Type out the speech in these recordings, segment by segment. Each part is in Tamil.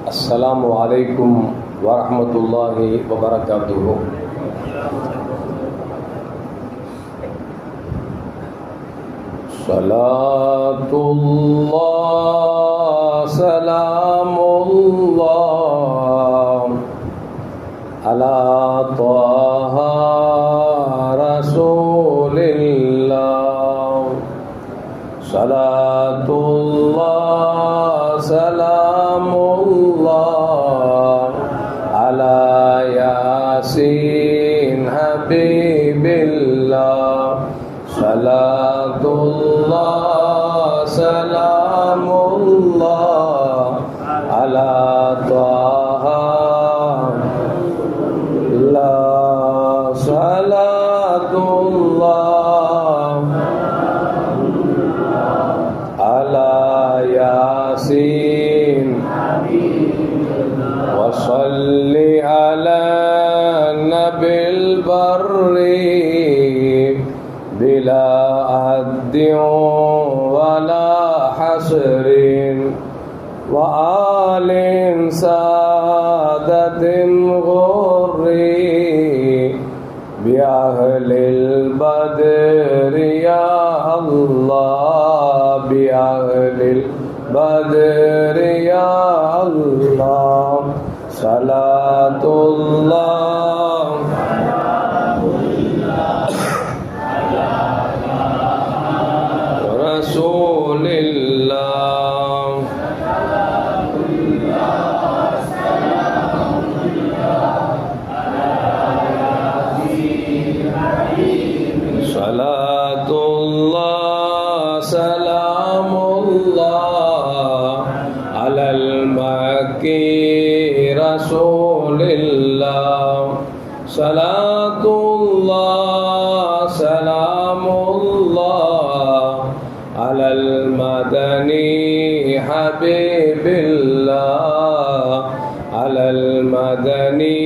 அஸ்ஸலாமு அலைக்கும் வரஹ்மத்துல்லாஹி வபரகாத்துஹு. ஸலாத்துல்லாஹ் ஸலாமுல்லாஹ் அலா த்வாஹா ரசூலில்லாஹ். ஸலாத்துல்லாஹ் ஸலாமுல்லாஹ் அலா யாசீன் ஹபீபில்லாஹ். ஸலாத்துல்லாஹ் ஸலாமுல்லாஹ் அலா த்வாஹா லா. ஸலாத்துல்லாஹ் அலா யாசீன் வஸல்லி அலா நபில் பர்ரி பிலா அத்தின் வலா ஹஸ்ரின் வஆலின் சாதத்தின் குர்ரி பிஅஹ்லில் பத்ரி யா அல்லாஹ் பிஅஹ்லில் பத்ரி யா அல்லாஹ். ஸலாத்துல்லாஹ் ரசூலில்லாஹ். ஸலாத்துல்லாஹ் ஸலாமுல்லாஹ் அலல் மக்கி ரசூலில்லாஹ். ஸலாத்துல்லாஹ் ஸலாமுல்லாஹ் அலல் மதனி ஹபீபில்லாஹ். அலல் மதனி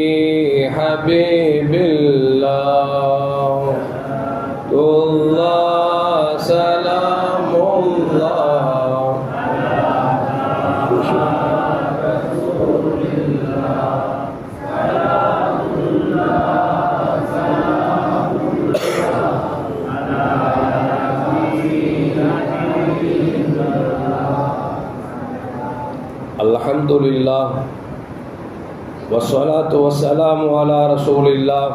ஹபீபில்லாஹ். துல்லாஹ் ஸலாமுல்லாஹ் அல்ஹம்துலில்லாஹ் வஸ்ஸலாத்து வஸ்ஸலாமு அலா ரசூலில்லாஹ்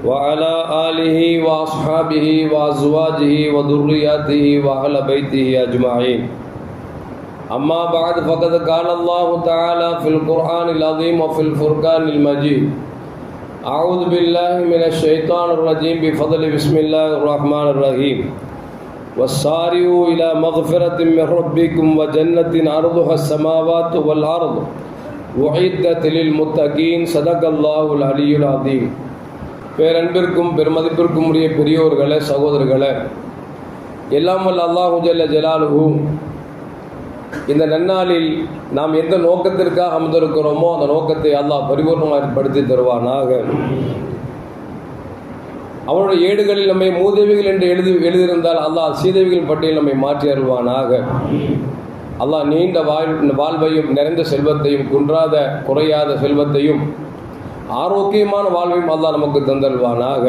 وعلى آله وأصحابه وأزواجه وذرياته وأهل بيته أجمعين. أما بعد فقد قال الله تعالى في القرآن العظيم وفي الفرقان المجيد. أعوذ بالله من الشيطان الرجيم بفضل بسم الله الرحمن الرحيم. والسارعوا إلى مغفرة من ربكم وجنة عرضها السماوات والأرض وعدت للمتقين. صدق الله العلي العظيم. பேரன்பிற்கும் பெருமதிப்பிற்கும் உரிய பெரியோர்களே, சகோதரர்களே, எல்லாம் வல்ல அல்லாஹு ஜல்ல ஜலாலுஹு இந்த நன்னாளில் நாம் எந்த நோக்கத்திற்காக அமர்ந்திருக்கிறோமோ அந்த நோக்கத்தை அல்லாஹ் பரிபூர்ணமாக படுத்தி தருவானாக. அவனுடைய ஏடுகளில் நம்மை மூதேவிகள் என்று எழுதியிருந்தால் அல்லாஹ் சீதேவிகள் பட்டியல் நம்மை மாற்றி அருள்வானாக. அல்லாஹ் நீண்ட வாழ்வையும் நிறைந்த செல்வத்தையும் குன்றாத குறையாத செல்வத்தையும் ஆரோக்கியமான வாழ்வையும் அல்லாஹ் நமக்கு தந்தல்வானாக.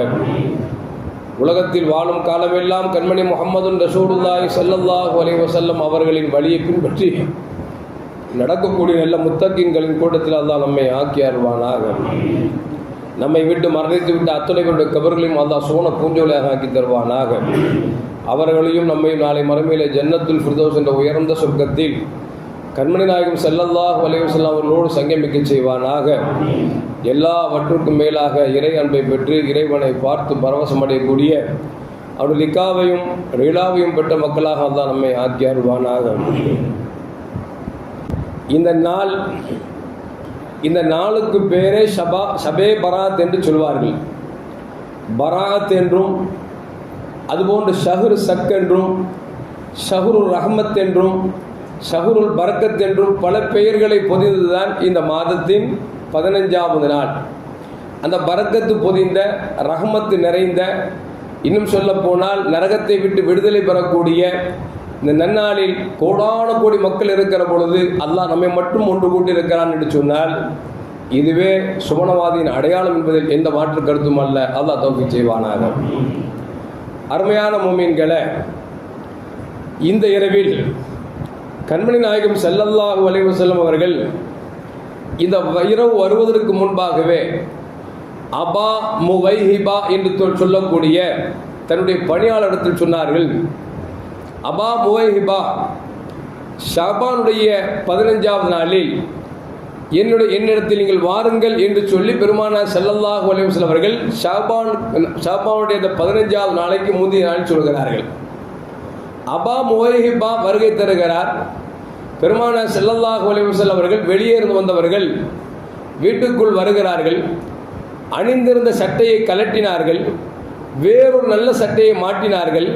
உலகத்தில் வாழும் காலமெல்லாம் கண்மணி முஹம்மதுன் ரசூலுல்லாஹி ஸல்லல்லாஹு அலைஹி வஸல்லம் அவர்களின் வழியை பின்பற்றி நடக்கக்கூடிய நல்ல முத்தகீன்களின் கூட்டத்தில் அல்லாஹ் நம்மை ஆக்கி அருள்வானாக. நம்மை விட்டு மரணித்து விட்டு அத்துணை பேருடைய கபர்களையும் அல்லாஹ் சோன பூஞ்சோலையாக ஆக்கி தருவானாக. அவர்களையும் நம்மையும் நாளை மறுமையிலே ஜன்னத்துல் ஃபிர்தௌஸ் என்ற உயர்ந்த சொர்க்கத்தில் கண்மணி நாயகம் ஸல்லல்லாஹு அலைஹி வஸல்லம் அவர்களோடு சங்கமிக்க செய்வானாக. எல்லாவற்றுக்கும் மேலாக இறை அன்பை பெற்று இறைவனை பார்த்து பரவசமடையக்கூடிய அவருடைய லிக்காவையும் ரீலாவையும் பெற்ற மக்களாக அல்லாஹ் நம்மை ஆக்கி அருள்வானாக. இந்த நாளுக்கு பேரே ஷபே பராத் என்று சொல்வார்கள். பராத் என்றும் அதுபோன்று ஷஹ்ரு சக் என்றும் ஷஹ்ருல் ரஹ்மத் என்றும் ஷஹ்ருல் பரக்கத் என்றும் பல பெயர்களை பொதிந்ததுதான் இந்த மாதத்தின் 15வது நாள். அந்த பரக்கத்து பொதிந்த ரஹ்மத்து நிறைந்த, இன்னும் சொல்ல போனால் நரகத்தை விட்டு விடுதலை பெறக்கூடிய இந்த நன்னாளில் கோடான கோடி மக்கள் இருக்கிற பொழுது அல்லாஹ் நம்மை மட்டும் ஒன்று கூட்டி இருக்கிறான் என்று சொன்னால் இதுவே சுவனவாதியின் அடையாளம் என்பதில் எந்த மாற்று கருத்தும் அல்ல. அல்லாஹ் தௌஃபீக் செய்வானாக. அருமையான முஃமின்களே, இந்த இரவில் கண்மணி நாயகம் ஸல்லல்லாஹு அலைஹி வஸல்லம் அவர்கள் இந்த இரவு வருவதற்கு முன்பாகவே அபா முவைஹிபா என்று சொல்லக்கூடிய தன்னுடைய பணியாளரிடத்தில் சொன்னார்கள், அபா முவைஹிபா, ஷாபானுடைய 15வது நாளில் என்னிடத்தில் நீங்கள் வாருங்கள் என்று சொல்லி பெருமானார் ஸல்லல்லாஹு அலைஹி வஸல்லம் அவர்கள் ஷாபானுடைய அந்த 15வது நாளைக்கு முந்தைய நாள் சொல்கிறார்கள். அபா முவைஹிபா வருகை தருகிறார். பெருமானார் ஸல்லல்லாஹு அலைஹி வஸல்லம் அவர்கள் வெளியே இருந்து வந்தவர்கள் வீட்டுக்குள் வருகிறார்கள். அணிந்திருந்த சட்டையை கலட்டினார்கள், வேறொரு நல்ல சட்டையை மாட்டினார்கள்.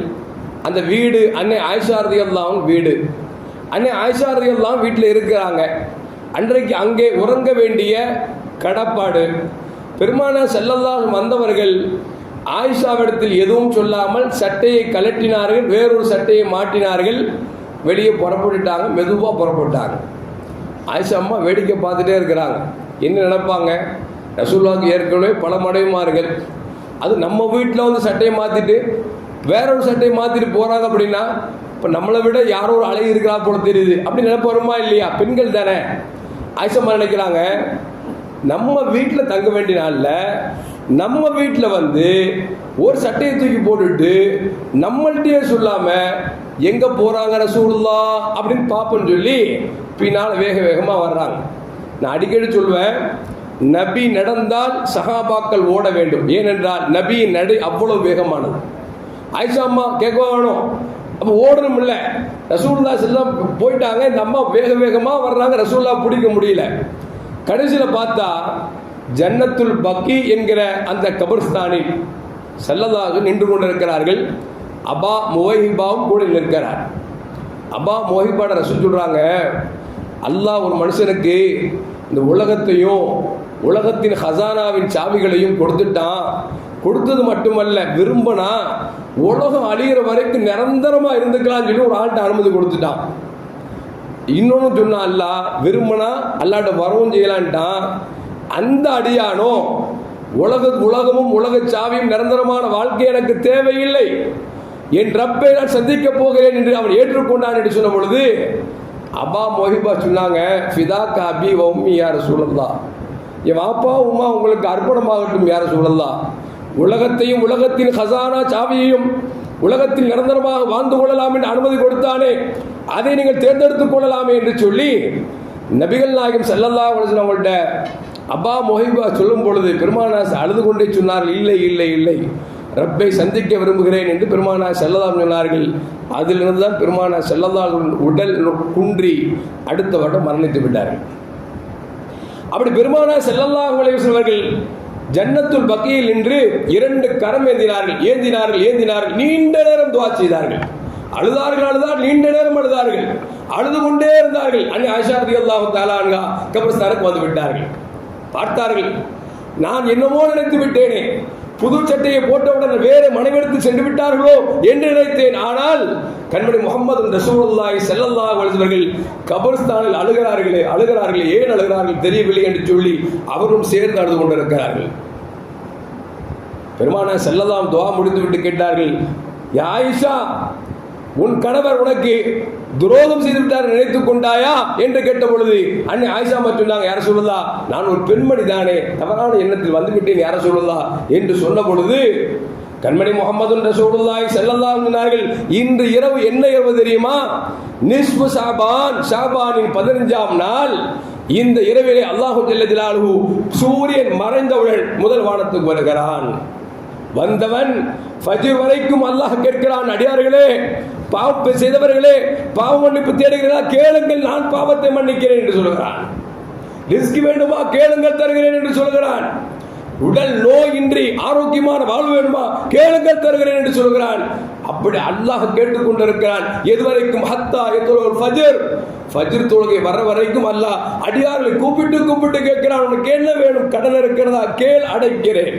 அந்த வீடு அன்னை ஆயிஷா ரலியல்லாஹு அன்ஹா வீடு. அன்னை ஆயிஷா ரலியல்லாஹு அன்ஹா வீட்டில் இருக்கிறாங்க. அன்றைக்கு அங்கே உறங்க வேண்டிய கடப்பாடு. பெருமானார் ஸல்லல்லாஹு அலைஹி வந்தவர்கள் ஆயிஷாவிடத்தில் எதுவும் சொல்லாமல் சட்டையை கலட்டினார்கள், வேறொரு சட்டையை மாட்டினார்கள், வெளியே புறப்பட்டுட்டாங்க. மெதுவாக புறப்பட்டாங்க. ஆயிஷா அம்மா வேடிக்கை பார்த்துட்டே இருக்கிறாங்க. என்ன நினைப்பாங்க, ரசூலுல்லாஹ்வுக்கு ஏற்கனவே பல மனைவிமார்கள், அது நம்ம வீட்டில் வந்து சட்டையை மாற்றிட்டு வேறொரு சட்டையை மாற்றிட்டு போகிறாங்க அப்படின்னா இப்போ நம்மளை விட யாரோ ஒரு அழகு இருக்கிறா போல தெரியுது அப்படி நினைப்பு வருமா இல்லையா? பெண்கள் தானே. ஆயிஷா அம்மா நினைக்கிறாங்க, நம்ம வீட்டில் தங்க வேண்டிய நாளில் நம்ம வீட்டில் வந்து ஒரு சட்டையை தூக்கி போட்டுட்டு நம்மள்கிட்டயே சொல்லாமல் எங்கே போகிறாங்க ரசூலுல்லாஹ் அப்படின்னு பார்ப்போன்னு சொல்லி பின்னால் வேக வேகமாக வர்றாங்க. நான் அடிக்கடி சொல்வேன், நபி நடந்தால் சஹாபாக்கள் ஓட வேண்டும். ஏனென்றால் நபியின் நடை அவ்வளவு வேகமானது. ஆயிஷா அம்மா கேட்க வேணும், அப்போ ஓடணும் இல்லை, ரசூலுல்லாஹ் எல்லாம் போயிட்டாங்க, இந்த அம்மா வேக வேகமாக வர்றாங்க, ரசூலுல்லாஹ் பிடிக்க முடியல. கடைசியில் பார்த்தா ஜன்னத்துல் பக்கி என்கிற அந்த கபர்ஸ்தானில் ஸல்லல்லாஹு நின்று கொண்டிருக்கிறார்கள். அபா முவைஹிபாவும் கூட நிற்கிறார். அபா முவைஹிபாட ரசூல் சொல்கிறாங்க, அல்லாஹ் ஒரு மனுஷனுக்கு இந்த உலகத்தையும் உலகத்தின் ஹசானாவின் சாவிகளையும் கொடுத்துட்டான். கொடுத்தது மட்டுமல்ல, விரும்பினா உலகம் அழிகிற வரைக்கும் நிரந்தரமாக இருந்துக்கலாம்னு சொல்லி ஒரு ஆள்கிட்ட அனுமதி கொடுத்துட்டான். இன்னொன்று சொன்னா, அல்லாஹ் விரும்பினா அல்லாட்ட வரவும் செய்யலான்ட்டான். அந்த அடியானோ உலகமும் உலக சாவியும் நிரந்தரமான வாழ்க்கை எனக்கு தேவையில்லை, என் ரப்பை நான் சந்திக்க போகிறேன் என்று அவன் ஏற்றுக்கொண்டான் என்று சொன்ன பொழுது அபா முவைஹிபா சொன்னாங்க, ஃபிதா காபி உம்மி யா ரசூலல்லாஹ், என் அப்பா உம்மா உங்களுக்கு அர்ப்பணமாகட்டும் யா ரசூலல்லாஹ். உலகத்தையும் உலகத்தின் ஹசானா சாவியையும் உலகத்தில் நிரந்தரமாக வாழ்ந்து கொள்ளலாம் என்று அனுமதி கொடுத்தானே, அதை நீங்கள் தேர்ந்தெடுத்துக் கொள்ளலாமே என்று சொல்லி நபிகள் நாயகம் ஸல்லல்லாஹு அலைஹி வஸல்லம் அவங்கள்ட்ட அபா முவைஹிபா சொல்லும் பொழுது பெருமானார் அழுது கொண்டே சொன்னார்கள், இல்லை இல்லை இல்லை, ரப்பை சந்திக்க விரும்புகிறேன் என்று பெருமானார் ஸல்லல்லாஹு அலைஹி சொன்னார்கள். அதிலிருந்து தான் பெருமானார் ஸல்லல்லாஹு உடல் குன்றி அடுத்த வருடம் மரணித்து விட்டார்கள். அப்படி பெருமானார் ஸல்லல்லாஹு அலைஹி வஸல்லம் அவர்கள் ஜன்னத்துல் பக்கியில் நின்று 2 கரம் ஏந்தினார்கள். நீண்ட நேரம் துஆ செய்தார்கள். அழுதார்கள், நீண்ட நேரம் அழுதார்கள், அழுது கொண்டே இருந்தார்கள். அன்னை ஆயிஷா ரலியல்லாஹு தஆலா அன்ஹா கபர்ஸ்தானுக்கு வந்து விட்டார்கள். பார்த்தார்கள், நான் என்னமோ நினைத்து விட்டேனே, புது சட்டையை போட்டவுடன் வேறு மனைவிடத்தில் சென்று விட்டார்களோ என்று நினைத்தேன். ஆனால் கண்மணி முஹம்மது ரசூலுல்லாஹி ஸல்லல்லாஹு அலைஹி வஸல்லம் கபர்ஸ்தானில் அழுகிறார்களே, ஏன் அழுகிறார்கள் தெரியவில்லை என்று சொல்லி அவரும் சேர்ந்து அழுது கொண்டிருக்கிறார்கள். பெருமானார் ஸல்லல்லாஹு அலைஹி துஆ முடித்துவிட்டு கேட்டார்கள், யா ஆயிஷா, உன் கணவர் உனக்கு துரோகம் செய்து விட்டார் நினைத்துக் கொண்டாயா என்று கேட்ட பொழுது அன்னை ஆயிஷா சொன்னாங்க, யார சொல்லுதா, நான் ஒரு பெண்மணி தானே, தவறான எண்ணத்தில் வந்துவிட்டேன் யார சொல்லுதா என்று சொன்ன பொழுது கண்மணி முஹம்மது ரசூலுல்லாஹி ஸல்லல்லாஹு அலைஹி சொன்னார்கள், இன்று இரவு என்ன இரவு தெரியுமா? நிஸ்ஃபு ஷாபானின் 15ஆம் நாள். இந்த இரவிலே அல்லாஹு ஜல்ல ஜலாலுஹு சூரியன் மறைந்தவுடன் முதல் வானத்துக்கு வருகிறான். வந்தவன் ஃபஜ்ர் வரைக்கும் அல்லாஹ் கேட்கிறான், அடியார்களே, பாவம் செய்தவர்களே, பாவ மன்னிப்பு தேடுகிறதா, கேளுங்கள், நான் பாவத்தை மன்னிக்கிறேன் என்று சொல்கிறான். ரிஸ்க் வேண்டுமா, கேளுங்கள், தருகிறேன் என்று சொல்கிறான். உடல் நோயின்றி ஆரோக்கியமான வாழ்வு வேண்டுமா, கேளுங்கள், தருகிறேன் என்று சொல்கிறான். அப்படி அல்லாஹ் கேட்டுக்கொண்டிருக்கிறான். எதுவரைக்கும்? ஹத்தா யத்லுல் ஃபஜ்ர், ஃபஜ்ர் தொழுகை வர வரைக்கும் அல்லாஹ் அடியார்களை கூப்பிட்டு கேட்கிறான், உனக்கு என்ன வேணும், கடன் இருக்கிறதா, கேள், அடைக்கிறேன்.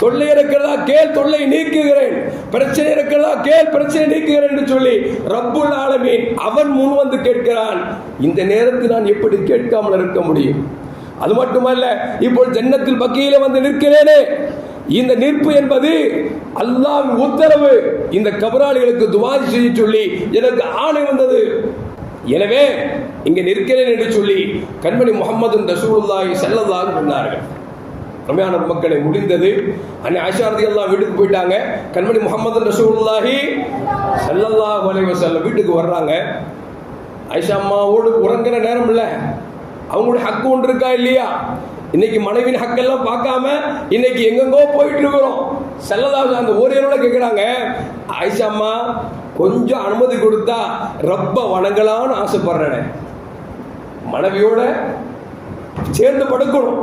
தொல்லை இருக்கிறதா கேள், தொல்லை நீக்குகிறேன். பிரச்சனை இருக்கிறதா கேள், பிரச்சனை நீக்குகிறேன் என்று சொல்லி ரப்புல் ஆலமீன் அவன் முன் வந்து கேட்கிறான். இந்த நேரத்தில் நான் எப்படி கேட்காமல் இருக்க முடியும்? அது மட்டுமல்ல, இப்போ ஜன்னத்தில் பக்கியில வந்து நிற்கிறேனே, இந்த நிற்பு என்பது அல்லாஹ்வின் உத்தரவு. இந்த கபராளிகளுக்கு துஆ செய்ய சொல்லி எனக்கு ஆணை வந்தது. எனவே இங்க நிற்கிறேன் என்று சொல்லி கண்மணி முஹம்மது ரசூலுல்லாஹி ஸல்லல்லாஹு அலைஹி சொன்னார்கள். ரமயான மக்களை முடிந்தது. அன்னை ஆயிஷா ரலியல்லாஹு வீட்டுக்கு போயிட்டாங்க. கண்மணி முஹம்மது ரசூலுல்லாஹி ஸல்லல்லாஹு அலைஹி வஸல்லம் வீட்டுக்கு வர்றாங்க. ஆயிஷா அம்மாவோடு உறங்குற நேரம் இல்லை, அவங்களுடைய ஹக்கு ஒன்று இருக்கா இல்லையா? இன்னைக்கு மனைவியின் ஹக்கெல்லாம் பார்க்காம இன்னைக்கு எங்கெங்கோ போயிட்டு இருக்கிறோம். ஸல்லல்லாஹு அந்த ஓரியோட கேட்குறாங்க, ஆயிஷா அம்மா கொஞ்சம் அனுமதி கொடுத்தா ரப்ப வணங்கலான்னு ஆசைப்படுறேன், மனைவியோட சேர்ந்து படுக்கணும்.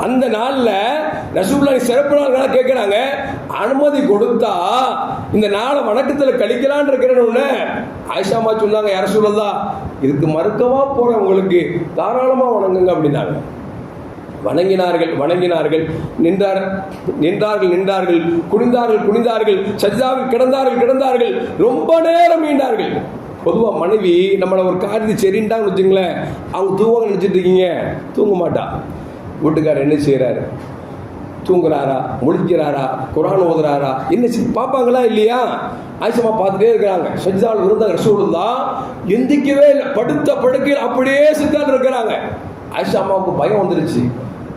அந்த நாளில் ரசூலுல்லாஹி சிறப்பு நாள்களா கேட்குறாங்க, அனுமதி கொடுத்தா இந்த நாளை வணக்கத்தில் கழிக்கலான்னு இருக்கிறேன்னு ஆயிஷா அம்மா சொன்னாங்க, யா ரசூலல்லாஹ் இதுக்கு மறுக்கவா போகிறேன், உங்களுக்கு தாராளமாக வணங்குங்க அப்படின்னாங்க. வணங்கினார்கள், நின்றார்கள், குனிந்தார்கள், சஜ்ஜாவில் கிடந்தார்கள், ரொம்ப நேரம் மீண்டார்கள். பொதுவாக மனைவி நம்மளை ஒரு காரியத்தை சரின்ட்டான்னு வச்சுங்களேன், அவங்க தூங்க நினச்சிட்டு இருக்கீங்க, தூங்க மாட்டா. வீட்டுக்காரர் என்ன செய்கிறாரு, தூங்குறாரா, முழிக்கிறாரா, குர்ஆன் ஓதுறாரா, என்ன பார்ப்பாங்களா இல்லையா? ஆயிஷா பார்த்துட்டே இருக்கிறாங்க. சஜ்ஜாவில் இருந்த ரசூலுல்லாஹ் எந்திக்கவே இல்லை, படுத்த படுக்கையில் அப்படியே சித்தால் இருக்கிறாங்க. ஆயிஷா அம்மாவுக்கு பயம் வந்துருச்சு,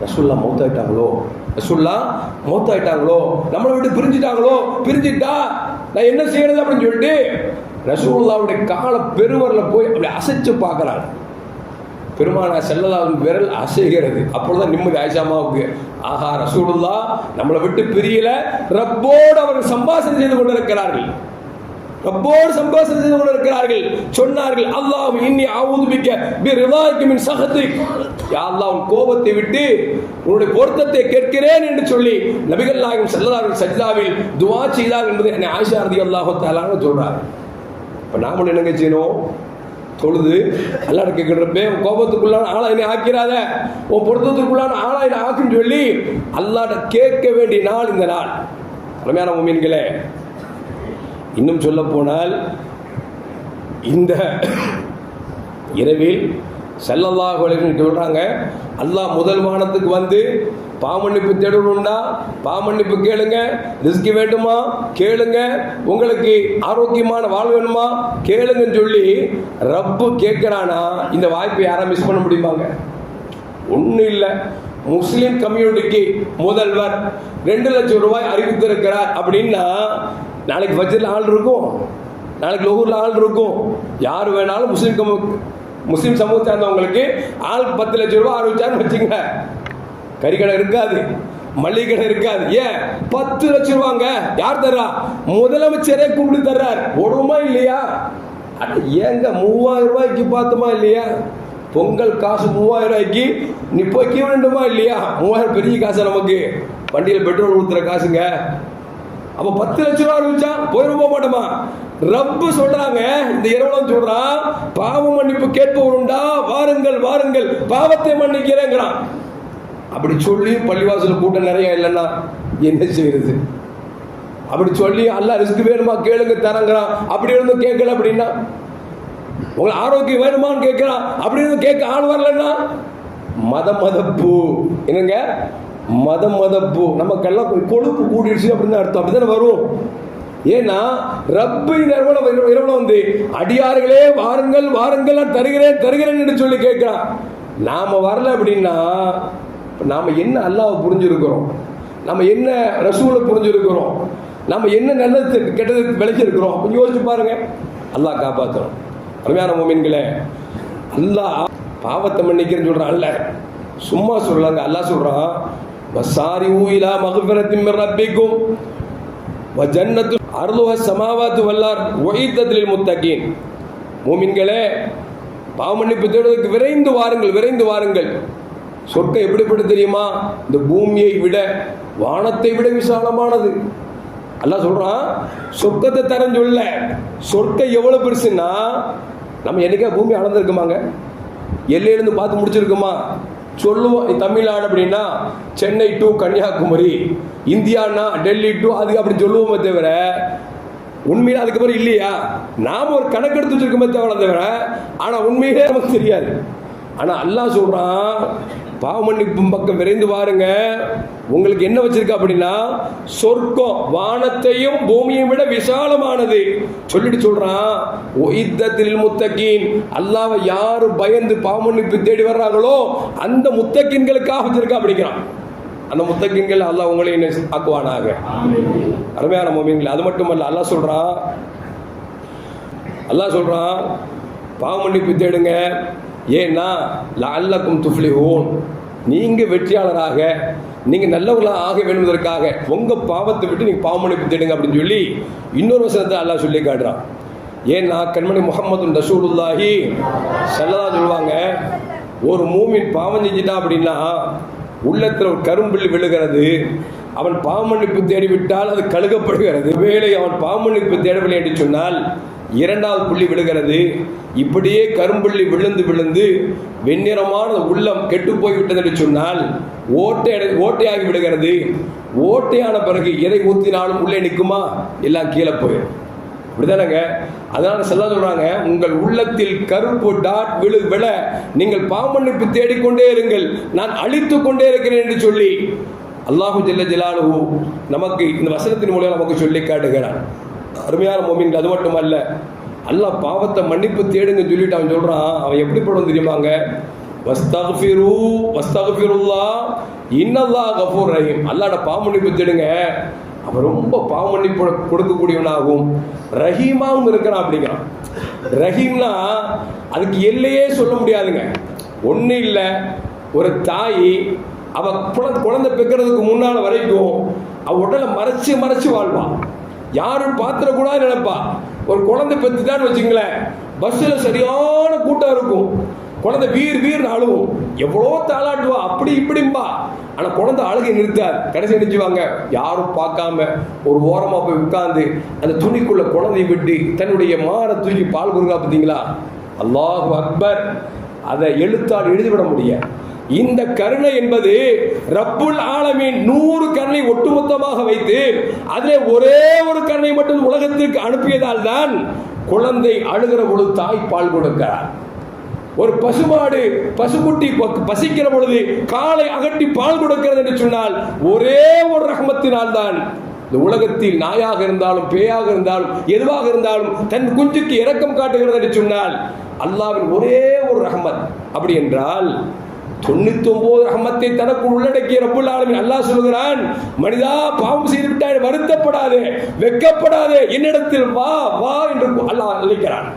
ரசூல்லா மௌத்தாயிட்டாங்களோ, நம்மளை விட்டு பிரிஞ்சிட்டா நான் என்ன செய்யறது அப்படின்னு சொல்லிட்டு ரசூலுல்லாவுடைய கால பெருவரில் போய் அப்படி அசைச்சு பார்க்குறாங்க. பெருமானார் ஸல்லல்லாஹு விரல் அசைகிறது. அப்பொழுதுதான் நிம்மதி ஆயிஷா அம்மாவுக்கு. ஆஹா, ரசூலுல்லாஹ் நம்மளை விட்டு பிரியல, ரப்போடு அவர்கள் சம்பாஷணை செய்து கொண்டிருக்கிறார்கள். சொன்னார்கள், அல்லாஹ் இன்னி அஊது பிக்க பிரிதாயிக மின் சஹதிக், யா அல்லாஹ் உன் கோபத்தை விட்டு உன்னுடைய பொருத்தத்தை கேட்கிறேன் என்று சொல்லி நபிகள் நாயகம் ஸல்லல்லாஹு அலைஹி சஜ்ஜாவில் துஆ செய்தார் என்பதை ஆயிஷா ரலியல்லாஹு தஆலா சொல்றாங்க. இப்போ நாம என்னங்க செய்யணும்? தொழுது அல்லாஹ் கேட்கிறப்பே உன் கோபத்துக்குள்ளான ஆளா என்னை ஆக்கிறாத, உன் பொருத்தத்துக்குள்ளான ஆளா என்னை ஆக்குன்னு சொல்லி அல்லாஹ்ட்ட கேட்க வேண்டிய நாள் இந்த நாள். அருமையான முஃமின்களே, இன்னும் சொல்ல போனால் இந்த இரவில் ஸல்லல்லாஹு அலைஹி வஸல்லம் சொல்றாங்க, அல்லாஹ் முதல் வானத்துக்கு வந்து பாவமன்னிப்பு தேடணும்னா பாவமன்னிப்பு கேளுங்க, ரிஸ்க் வேண்டுமா கேளுங்க, உங்களுக்கு ஆரோக்கியமான வாழ்வு வேணுமா கேளுங்கன்னு சொல்லி ரப்பு கேட்கிறானா, இந்த வாய்ப்பை யாரா மிஸ் பண்ண முடியுமாங்க? ஒன்றும் இல்லை. முஸ்லிம் கம்யூனிட்டிக்கு முதல்வர் 2 லட்சம் ரூபாய் அறிவித்திருக்கிறார் அப்படின்னா நாளைக்கு ஃபஜ்ரில் ஆள் இருக்கும், நாளைக்கு லோகூரில் ஆள் இருக்கும். யார் வேணாலும் முஸ்லீம் சமூகத்தை சேர்ந்தவங்களுக்கு ஆள் 10 லட்சம் ரூபாய் அறிவிச்சாருன்னு வச்சுங்க, கறிக்கடை இருக்காது, மளிகை கடை இருக்காது. ஏன் 10 லட்சம் ரூபாங்க யார் தர்றா? முதலமைச்சரே கூப்பிட்டு தர்றார். ஓடுமா இல்லையா? ஏங்க 3000 ரூபாய்க்கு பார்த்தோமா இல்லையா? பொங்கல் காசு 3000 ரூபாய்க்கு நீ போய் வேண்டுமா இல்லையா? 3000 பெரிய காசு, நமக்கு வண்டியில் பெட்ரோல் ஊற்றுற காசுங்க. அப்ப 10 லட்சம் ரூபாய் அறிவிச்சா போயிருப்ப மாட்டோமா? ரப்பு சொல்றாங்க, இந்த இரவலம் சொல்றான், பாவ மன்னிப்பு கேட்பவர் உண்டா, வாருங்கள் பாவத்தை மன்னிக்கிறேங்கிறான். அப்படி சொல்லி பள்ளிவாசல் கூட்டம் நிறைய இல்லைன்னா என்ன செய்யறது? அப்படி சொல்லி அல்லாஹ் ரிஸ்க் வேணுமா கேளுங்க தரங்கிறான். அப்படி இருந்தும் கேட்கல அப்படின்னா, உங்களுக்கு ஆரோக்கியம் வேணுமான்னு கேட்கிறான். அப்படி இருந்தும் கேட்க ஆள் வரலன்னா மதப்பு என்னங்க? மதப்பு நமக்கெல்லாம் கொழுப்பு கூட்டிடுச்சு அப்படின்னு அர்த்தம். அப்படித்தானே வரும். ஏன்னா ரப்பு இரவலம் வந்து அடியார்களே வாருங்கள் நான் தருகிறேன் என்று சொல்லி கேட்கிறான். நாம வரல அப்படின்னா நாம என்ன அல்லாஹ்வை புரிஞ்சிருக்கிறோம், நம்ம என்ன ரசூலை புரிஞ்சிருக்கிறோம், நம்ம என்ன நல்லது கெட்டது விளைச்சிருக்கிறோம் கொஞ்சம் யோசிச்சு பாருங்க. அல்லாஹ் காப்பாற்றணும். அருமையான மோமின்களே, அல்லாஹ் பாவத்தை மன்னிக்கிறேன்னு சொல்றான். அல்ல சும்மா சொல்றாங்க. அல்லாஹ் சொல்றான், வசாரிஊ இலா மக்ஃபிரத்தின் மின் ரப்பிக்கும் வ ஜன்னத்து அர்துஹா ஸமாவாத்து வல் அர்த் உஇத்தத் லில் முத்தகீன். மோமின்களே, பாவ மன்னிப்பு தேடுவதற்கு விரைந்து வாருங்கள். சொர்க்கம் எப்படிப்பட்ட தெரியுமா? இந்த பூமியை விட வானத்தை விட விசாலமானது. அல்லாஹ் சொல்றான், சொர்க்கத்தை தரன்னு சொல்ல. சொர்க்கம் எவ்வளவு பெருசுன்னா, நம்ம என்னைக்கா பூமி அளந்திருக்குமாங்க? எல்லையிலிருந்து பார்த்து முடிச்சிருக்குமா? சொல்லுவோம். தமிழ்நாடு அப்படின்னா சென்னை டு கன்னியாகுமரி, இந்தியானா டெல்லி டு அது அப்படி சொல்லுவோமே தவிர உண்மையில அதுக்கப்புறம் இல்லையா நாம ஒரு கணக்கெடுத்து வச்சிருக்கோமே தவிர ஆனா உண்மையிலே நமக்கு தெரியாது. ஆனா அல்லாஹ் சொல்றான், பாவ மன்னிப்பு பக்கம் விரைந்து பாருங்க, உங்களுக்கு என்ன வச்சிருக்க அப்படின்னா சொர்க்கம் வானத்தையும் பூமியையும் விட விசாலமானது சொல்லிட்டு சொல்றான். ஒய்தத்தில் முத்தகீன், அல்லாஹ்வை யாரு பயந்து பாவ மன்னிப்பு தேடி வர்றாங்களோ அந்த முத்தகீன்களுக்காக வச்சிருக்கா அப்படிங்கிறான். அந்த முத்தகீன்கள் அல்லாஹ் உங்களை என்ன ஆக்குவானாக. அருமையான மோமின்கள், அது மட்டுமல்ல அல்லாஹ் சொல்றான் பாவ மன்னிப்பு தேடுங்க, ஏன்னா லஅல்லக்கும் துஃப்லிஹூன், நீங்க வெற்றியாளராக நீங்க நல்லவர்களாக ஆக வேண்டுவதற்காக உங்க பாவத்தை விட்டு நீங்க பாவ மன்னிப்பு தேடுங்க அப்படின்னு சொல்லி இன்னொரு வசனத்தை அல்லாஹ் சொல்லி காட்டுறான். ஏன்னா கண்மணி முஹம்மது ரசூலுல்லாஹி ஸல்லல்லாஹு சொல்லுவாங்க, ஒரு மூமின் பாவம் செஞ்சிட்டான் அப்படின்னா உள்ளத்தில் ஒரு கரும்புள்ளி விழுகிறது, அவன் பாவ மன்னிப்பு தேடிவிட்டால் அது கழுகப்படுகிறது. வேளை அவன் பாவ மன்னிப்பு தேடவில்லை என்று சொன்னால் இரண்டாவது புள்ளி விழுகிறது. இப்படியே கரும்புள்ளி விழுந்து விழுந்து வெண்ணிறமான உள்ளம் கெட்டு போய்விட்டது என்று சொன்னால் ஓட்டையாகி விடுகிறது. ஓட்டையான பிறகு எதை ஊற்றினாலும் உள்ளே நிற்குமா? எல்லாம் கீழே போயிடும். அப்படிதானங்க? அதனால சொல்றாங்க, உங்கள் உள்ளத்தில் கருப்பு டாட் விழ நீங்கள் பாவ மன்னிப்பு தேடிக்கொண்டே இருங்கள், நான் அழித்து கொண்டே இருக்கிறேன் என்று சொல்லி அல்லாஹு ஜல்ல ஜலாலுஹு நமக்கு இந்த வசனத்தின் மூலம் நமக்கு சொல்லி காட்டுகிறான். அருமையான மோமின்கள், அது மட்டுமல்ல அல்லாஹ் பாவத்தை மன்னிப்பு தேடுங்க சொல்லிட்டு அவன் சொல்றான். அவன் எப்படி படம் தெரியுமாங்க? வஸ்தக்ஃபிருல்லாஹ் இன்னல்லாஹ் கஃபூர் ரஹீம். அல்லாஹ்ட பாவ மன்னிப்பு தேடுங்க, அவன் ரொம்ப பாவ மன்னிப்பு கொடுக்கக்கூடியவனாகவும் ரஹீமாவும் இருக்கிறான் அப்படிங்கிறான். ரஹீம்னா அதுக்கு எல்லையே சொல்ல முடியாதுங்க. ஒன்றும் இல்லை, ஒரு தாய் அவ குழந்தை பெக்கிறதுக்கு முன்னால வரைக்கும் அவ உடலை மறைச்சு மறைச்சு வாழ்வான், யாரும் பாத்திரக்கூடாது நினைப்பா. ஒரு குழந்தை பெற்றுதான்னு வச்சுங்களேன், பஸ்ஸில் சரியான கூட்டம் இருக்கும், குழந்தை வீர் அழுவும், எவ்வளோ தாளாட்டுவா, அப்படி இப்படிம்பா. ஆனால் குழந்தை அழுகை நிறுத்தாது. கடைசி நினைச்சுவாங்க, யாரும் பார்க்காம ஒரு ஓரமாக போய் உட்கார்ந்து அந்த துணிக்குள்ள குழந்தையை விட்டு தன்னுடைய மாரை தூக்கி பால் கொடுக்கா. பார்த்தீங்களா? அல்லாஹு அக்பர். அதை எழுத்தால் எழுதிவிட முடியாது. இந்த கருணை என்பது ரப்புல் ஆலமீன் 100 கருணை ஒட்டுமொத்தமாக வைத்து அதிலே ஒரே ஒரு கருணை மட்டும் உலகத்திற்கு அனுப்பியதால் தான் குழந்தை அழுகிற பொழுது தாய் பால் கொடுக்கிறார். ஒரு பசுமாடு பசுக்குட்டி பசிக்கிற பொழுது காலை அகட்டி பால் கொடுக்கிறது என்று சொன்னால் ஒரே ஒரு ரஹ்மத்தினால் தான் இந்த உலகத்தில் நாயாக இருந்தாலும் பேயாக இருந்தாலும் எதுவாக இருந்தாலும் தன் குஞ்சுக்கு இரக்கம் காட்டுகிறது என்று சொன்னால் அல்லாஹ்வின் ஒரே ஒரு ரஹ்மத். அப்படி என்றால் 99 ரஹ்மத்தை தனக்குள் உள்ளடக்கிய ரப்புல் ஆலமீன் அல்லாஹ் சொல்கிறான், மனிதா பாவம் செய்து விட்டாய், வருத்தப்படாதே, வெட்கப்படாதே, என்னிடத்தில் வா வா என்று அல்லாஹ் அழைக்கிறான்.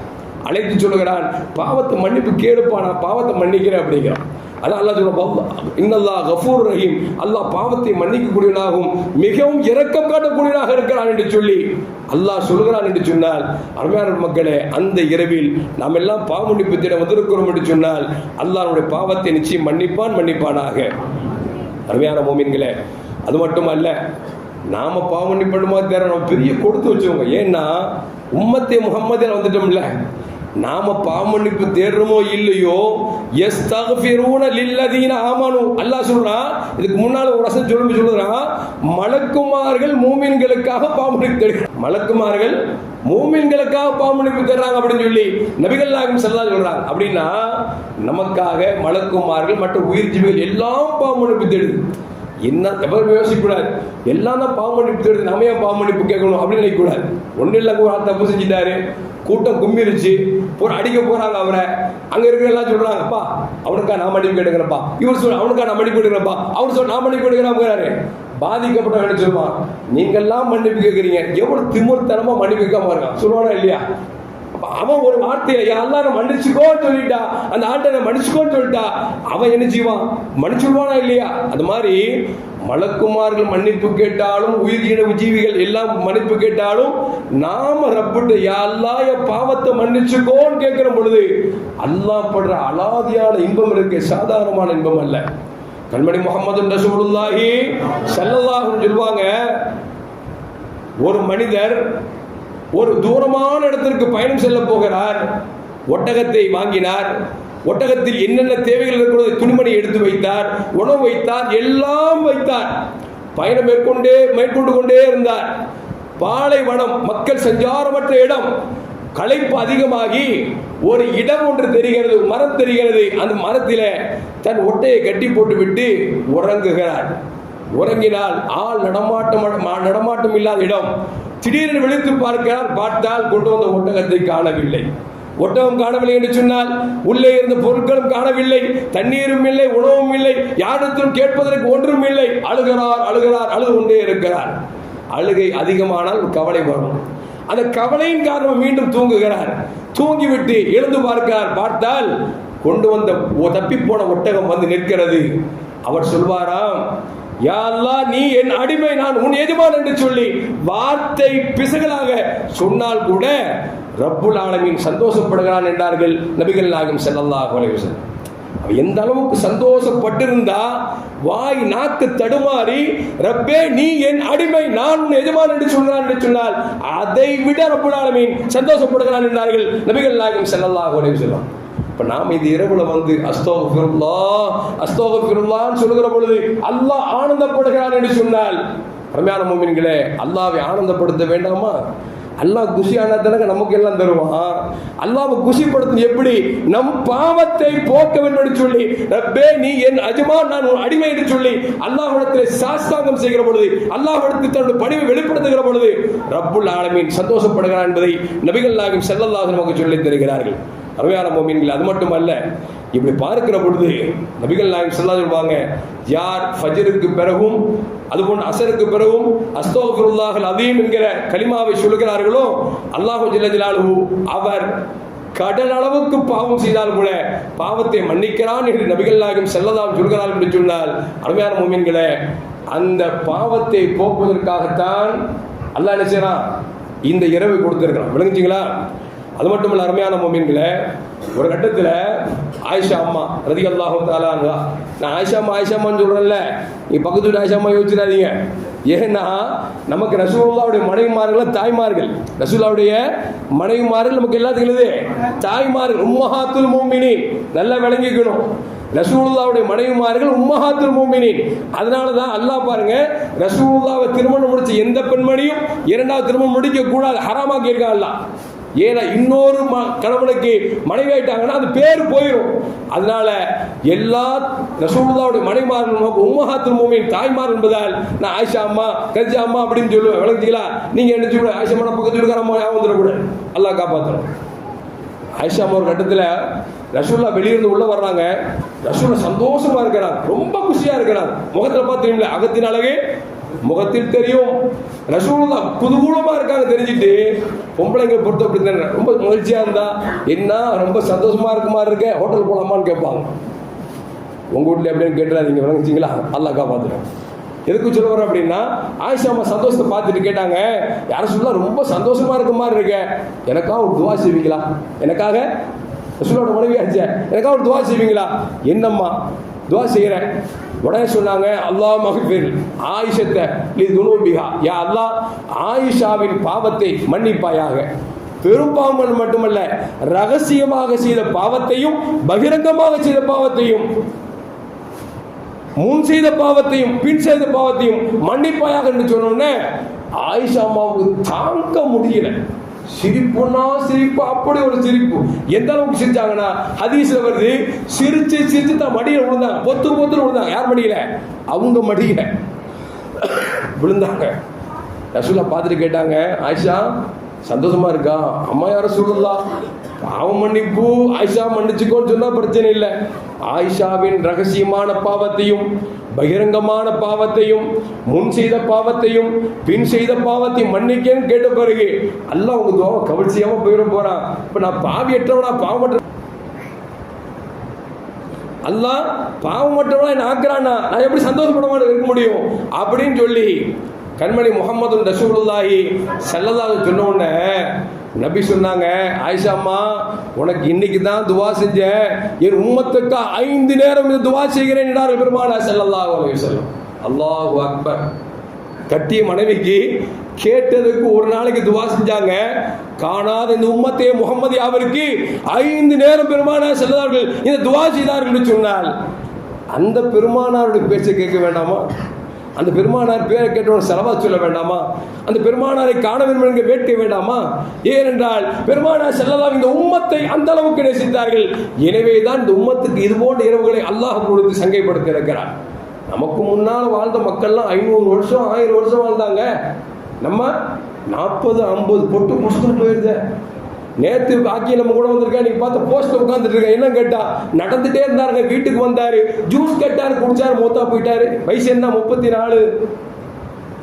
அழைத்து சொல்லுகிறான், பாவத்தை மன்னிப்பு கேளுப்பா, நான் பாவத்தை மன்னிக்கிறேன் அப்படிங்கிறான். அதான் அல்லாஹ் சொல்றான், இன்னல்லாஹ் கஃபூர் ரஹீம், அல்லாஹ் பாவத்தை மன்னிக்கக்கூடியவனாகவும் மிகவும் இரக்கம் காட்டக்கூடியவனாக இருக்கிறான் என்று சொல்லி அல்லாஹ் சொல்கிறான் என்று சொன்னால், அருமையான மக்களே, அந்த இரவில் நாம் எல்லாம் பாவ மன்னிப்பு தேட வந்திருக்கிறோம் என்று சொன்னால் அல்லாஹ்வுடைய பாவத்தை நிச்சயம் மன்னிப்பானாக. அருமையான மோமின்களே, அது மட்டுமல்ல, நாம பாவ மன்னிப்பு தேட நம்ம பெரிய கொடுத்து வச்சவங்க. ஏன்னா உம்மத்தே முஹம்மதில் வந்துட்டோம்ல, நாம பாவ மன்னிப்பு தேடுறோமோ இல்லையோ, யஸ்தக்ஃபிரூன லில்லதீன ஆமனு. அல்லாஹ் சொல்றான், இதுக்கு முன்னால ஒரு வசனம் சொல்றான், மலக்குமார்கள் மூமின்களுக்காக பாவ மன்னிப்பு தேடுறாங்க. மலக்குமார்கள் மூமின்களுக்காக பாவ மன்னிப்பு தேடுறாங்க அப்படின்னு சொல்லி நபிகள் நாயகம் ஸல்லல்லாஹு அலைஹி சொல்றாங்க. அப்படின்னா நமக்காக மலக்குமார்கள் மற்ற உயிர் ஜீவிகள் எல்லாம் பாவ மன்னிப்பு தேடுது. என்ன எவரும் யோசிக்கக்கூடாது, எல்லாம் தான் பாவ மன்னிப்பு தேடுது, நம்ம ஏன் பாவ மன்னிப்பு கேட்கணும் அப்படின்னு நினைக்கக்கூடாது. ஒன்றும் இல்லை, ஒரு ஆள் தப்பு செஞ்சுட்டாரு, கூட்டம் கும்பிருச்சு, அடிக்க போறாங்க அவரை. அங்க இருக்கிற எல்லாம் சொல்றாங்க, அப்பா அவனுக்கா நான் மன்னிப்பு கேட்டுக்கிறப்பா, இவர் சொல்ல அவனுக்கா நான் மன்னிப்பு கேட்டுக்கிறப்பா, அவர் சொல்ல நான் மன்னிப்பு கேட்டுக்கிறாரு. பாதிக்கப்பட்டவன் சொல்லுவான், நீங்கெல்லாம் மன்னிப்பு கேட்குறீங்க, எவ்வளவு திமிர்த்தனமா மன்னிப்பு கேட்காம இருக்கான் சொல்லுவானா இல்லையா? அவன் ஒரு வார்த்தையில எல்லாரும் மன்னிச்சுக்கோன்னு சொல்லிட்டா, அந்த ஆட்டை மன்னிச்சுக்கோன்னு சொல்லிட்டா, அவன் என்ன செய்வான்? மன்னிச்சுடுவானா இல்லையா? அது மாதிரி மலக்குமார்கள் மன்னிப்பு கேட்டாலும் உயிர் ஜீவிகள் எல்லாம் மன்னிப்பு கேட்டாலும் நாம ரப்பிட்டு யா அல்லாஹ் என் பாவத்தை மன்னிச்சுக்கோன்னு கேட்கிற பொழுது அல்லாஹ் படுற அலாதியான இன்பம் இருக்கு, சாதாரணமான இன்பம் அல்ல. கண்மணி முஹம்மது ரசூலுல்லாஹி ஸல்லல்லாஹு அலைஹி சொல்வாங்க, ஒரு மனிதர் ஒரு தூரமான இடத்திற்கு பயணம் செல்ல போகிறார், ஒட்டகத்தை வாங்கினார், ஒட்டகத்தில் என்னென்ன தேவைகள் இருக்கிறது, துணிமணி எடுத்து வைத்தார், உணவு வைத்தார், எல்லாம் வைத்தார். பயணம் மேற்கொண்டு கொண்டே இருந்தார். பாலைவனம், மக்கள் சஞ்சாரமற்ற இடம். களைப்பு அதிகமாகி ஒரு இடம் ஒன்று தெரிகிறது, மரம் தெரிகிறது. அந்த மரத்தில் தன் ஒட்டையை கட்டி போட்டு விட்டு உறங்குகிறார். உறங்கினால் ஆள் நடமாட்டம் இல்லாத இடம். திடீரென விழித்து பார்த்தால் கொண்டு வந்த ஒட்டகத்தை காணவில்லை. ஒட்டகம் காணவில்லை என்று சொன்னால் உள்ளே இருந்த பொருட்களும் காணவில்லை, தண்ணீரும் இல்லை, உணவும் இல்லை, யாரிடத்திலும் கேட்பதற்கு ஒன்றும் இல்லை. அழுகிறார், அழுது கொண்டே இருக்கிறார். அழுகை அதிகமானால் கவலை வரும். அந்த கவலையின் காரணம் மீண்டும் தூங்குகிறார். தூங்கிவிட்டு எழுந்து பார்த்தால் கொண்டு வந்த தப்பி போன ஒட்டகம் வந்து நிற்கிறது. அவர் சொல்வாராம், யா அல்லாஹ், நீ என் அடிமை, நான் உன் எஜமான் என்று சொல்லி வார்த்தை பிசகலாக சொன்னால் கூட ரப்புல் ஆலமீன் சந்தோஷப்படுகிறான் என்றார்கள் நபிகள் நாயகம் ஸல்லல்லாஹு அலைஹி வஸல்லம். எந்த அளவுக்கு சந்தோஷப்பட்டிருந்தா, வாய் நாக்கு தடுமாறி ரப்பே நீ என் அடிமை, நான் உன் எஜமான் என்று சொல்கிறான் என்று சொன்னால் அதை விட ரப்புல் ஆலமீன் சந்தோஷப்படுகிறான் என்றார்கள் நபிகள் நாயகம் ஸல்லல்லாஹு அலைஹி வஸல்லம். இப்ப நாம் இந்த இரவுல வந்து அஸ்தக்ஃபிருல்லாஹ் சொல்லுகிற பொழுது அல்லாஹ் ஆனந்தப்படுகிறான் என்று சொன்னால், அருமையான முஃமின்களே, அல்லாஹ்வை ஆனந்தப்படுத்த வேண்டாமா? அல்லாஹ் குஷியானா தானே நமக்கு எல்லாம் தருவான். அல்லாஹ்வை குஷிப்படுத்தும் எப்படி? நம் பாவத்தை போக்க வேண்டும் என்று சொல்லி ரப்பே நீ என் எஜமான், நான் உன் அடிமை என்று சொல்லி அல்லாஹ்விடத்தில் சாஷ்டாங்கம் செய்கிற பொழுது, அல்லாஹ்விடத்தில் தன்னுடைய பணிவை வெளிப்படுத்துகிற பொழுது ரப்புல் ஆலமீன் சந்தோஷப்படுகிறான் என்பதை நபிகள் நாயகம் ஸல்லல்லாஹு அலைஹி நமக்கு சொல்லித் தருகிறார்கள். அருமையான முஃமின்கள், அது மட்டுமல்ல, இப்படி பார்க்கிற பொழுது நபிகள் நாயகம் ஸல்லல்லாஹு அலைஹி சொல்வாங்க, யார் ஃபஜ்ருக்கு பிறகும் அதுபோன்று அசருக்கு பிறகும் அஸ்தக்ஃபிருல்லாஹல் அதீம் என்கிற கலிமாவை சொல்லுகிறார்களோ, அல்லாஹு ஜல்ல ஜலாலுஹு அவர் கடல் அளவுக்கு பாவம் செய்தால் கூட பாவத்தை மன்னிக்கிறான் என்று நபிகள் நாயகம் ஸல்லல்லாஹு அலைஹி சொல்கிறார்கள் என்று சொன்னால், அருமையான முஃமின்களே, அந்த பாவத்தை போக்குவதற்காகத்தான் அல்லாஹ் என்ன செய்றான்? இந்த இரவை கொடுத்திருக்கிறான். விளங்குச்சிங்களா? அது மட்டுமல்ல, அருமையான முஃமின்களே, ஒரு கட்டத்தில் ஆயிஷா அம்மா ரலியல்லாஹு தஆலா அன்ஹா, நான் ஆயிஷா அம்மான்னு சொல்கிறேன்ல, நீ பக்கத்து வீட்டு ஆயிஷா அம்மா யோசிச்சிடாதீங்க. ஏன்னா நமக்கு ரசூலுல்லாஹ்வுடைய மனைவிமார்கள் தாய்மார்கள். ரசூலுல்லாஹ்வுடைய மனைவிமார்கள் நமக்கு எல்லாத்துக்கும் தாய்மார்கள், உம்மஹாத்துல் முஃமினீன். நல்லா விளங்கிக்கணும், ரசூலுல்லாஹ்வுடைய மனைவிமார்கள் உம்மஹாத்துல் முஃமினீன். அதனால தான் அல்லாஹ் பாருங்க, ரசூலுல்லாஹ்வை திருமணம் முடிச்ச எந்த பெண்மணியும் இரண்டாவது திருமணம் முடிக்க கூடாது, ஹராமாக்கி இருக்கான் அல்லாஹ். ஏன்னா இன்னொரு கணவனுக்கு மனைவி ஆயிட்டாங்கன்னா அது பேர் போயிடும். அதனால எல்லா ரசூலுல்லாஹ்வுடைய மனைவிமார்கள் உம்மஹாத்துல் முஃமினீன் தாய்மார் என்பதால் நான் ஆயிஷா அம்மா, கதிஜா அம்மா அப்படின்னு சொல்லுவேன். விளங்குறீங்களா? நீங்க என்ன சொல்லுங்க, ஆயிஷா அம்மா பக்கத்து வீட்டுக்கார அம்மா ஞாபகம் வந்துடக்கூடாது, அல்லாஹ் காப்பாற்றணும். ஆயிஷா அம்மா ஒரு கட்டத்தில் ரசூலுல்லா வெளியிருந்து உள்ள வர்றாங்க. ரசூலுல்லா சந்தோஷமா இருக்கிறாங்க, ரொம்ப குஷியா இருக்கிறாங்க. முகத்தில் பார்த்துருங்களா, அகத்தின் அழகே முகத்தில் தெரியும். ரசூலுல்லா குதூகூலமா இருக்காங்க. தெரிஞ்சுட்டு பொம்பளைங்க பொறுத்த அப்படி தானே, ரொம்ப மகிழ்ச்சியா இருந்தா என்ன ரொம்ப சந்தோஷமா இருக்க மாதிரி இருக்க, ஹோட்டல் போலாமான்னு கேட்பாங்க. உங்க வீட்டுல எப்படின்னு கேட்டுறாதீங்க. விளங்குச்சிங்களா? அல்லாஹ் காப்பாத்துறேன். எதுக்கு சொல்ல வர அப்படின்னா, ஆயிஷா அம்மா சந்தோஷத்தை பார்த்துட்டு கேட்டாங்க, யார சொல்லலாம் ரொம்ப சந்தோஷமா இருக்க மாதிரி இருக்க, எனக்காக ஒரு துவா செய்வீங்களா? எனக்காக ரசூலோட மனைவி ஆச்சு, எனக்காக ஒரு துவா செய்வீங்களா? என்னம்மா? துவா செய்கிறேன். உடனே சொன்னாங்க, அல்லாஹ் மக்ஃபிர் ஆயிஷத்த லிதுனூபிஹா, யா அல்லாஹ் ஆயிஷாவின் பாவத்தை மன்னிப்பாயாக. பெரும் பாவங்கள் மட்டுமல்ல, ரகசியமாக செய்த பாவத்தையும் பகிரங்கமாக செய்த பாவத்தையும், முன் செய்த பாவத்தையும் பின் செய்த பாவத்தையும் மன்னிப்பாயாக என்று சொன்னோன்னே ஆயிஷா அம்மாவுக்கு தாங்க முடியல. சிரிப்புன்னா சிரிப்பு, அப்படி ஒரு சிரிப்பு. எந்த அளவுக்கு சிரிச்சாங்கன்னா, ஹதீஸ்ல வருது, சிரிச்சு தான் மடியில விழுந்தாங்க, பொத்து விழுந்தாங்க. யார் மடியில? அவங்க மடியில விழுந்தாங்க. ரசூலுல்லாஹ் பார்த்துட்டு கேட்டாங்க, ஆயிஷா சந்தோஷமா இருக்கா? அம்மா யார ரசூலுல்லாஹ், பாவம் மன்னிப்பு ஆயிஷா மன்னிச்சுக்கோன்னு சொன்னா பிரச்சனை இல்லை. ஆயிஷாவின் ரகசியமான பாவத்தையும் பகிரங்கமான பாவத்தையும் முன் செய்த பாவத்தையும் பின் செய்த பாவத்தையும் மன்னிக்கன்னு கேட்ட பிறகு அல்லாஹ் உங்க துவாவை கவல் செய்யாம போயிட போறான். இப்ப நான் பாவியற்றவனா பாவமற்ற அல்லாஹ் பாவமற்றவனா என்ன ஆக்குறானா, நான் எப்படி சந்தோஷப்படமா இருக்க முடியும் அப்படின்னு சொல்லி கண்மணி முஹம்மது ரசூலுல்லாஹி ஸல்லல்லாஹு அலைஹி சொன்ன உடனே நபி சொன்னாங்க, ஆயிஷா அம்மா உனக்கு இன்னைக்கு தான் துவா செஞ்சேன், என் உம்மத்துக்கு 5 நேரம் இது துவா செய்கிறேன் என்றார்கள் பெருமானார் ஸல்லல்லாஹு அலைஹி வஸல்லம். அல்லாஹு அக்பர். கட்டிய மனைவிக்கு கேட்டதுக்கு ஒரு நாளைக்கு துவா செஞ்சாங்க. காணாத இந்த உம்மத்தே முகமது அவருக்கு 5 நேரம் பெருமானார் செல்லதார்கள் இந்த துவா செய்தார்கள் என்று சொன்னால், அந்த பெருமானாருடைய பேச்சை கேட்க வேண்டாமா? அந்த பெருமானார் பேரை கேட்டவன் செலவா சொல்ல வேண்டாமா? அந்த பெருமானாரை காண வேண்டும் என்கிற வேட்கை வேண்டாமா? ஏனென்றால் பெருமானார் ஸல்லல்லாஹு இந்த உம்மத்தை அந்த அளவுக்கு நேசித்தார்கள். எனவே தான் இந்த உம்மத்துக்கு இது போன்ற இரவுகளை அல்லாஹ் கொடுத்து சங்கைப்படுத்தி இருக்கிறார். நமக்கு முன்னால் வாழ்ந்த மக்கள்லாம் 500 வருஷம் 1000 வருஷம் வாழ்ந்தாங்க. நம்ம 40 50 பொட்டு முடிச்சுட்டு போயிருந்தேன். நேற்று பாக்கி நம்ம கூட வந்திருக்கேன். நீங்க பார்த்த போஸ்ட்ல உட்காந்துட்டு இருக்கேன். என்ன கேட்டா, நடந்துட்டே இருந்தாருங்க. வீட்டுக்கு வந்தாரு, ஜூஸ் கேட்டாரு, குடிச்சாரு, மூத்தா போயிட்டாரு. வயசு என்ன 34.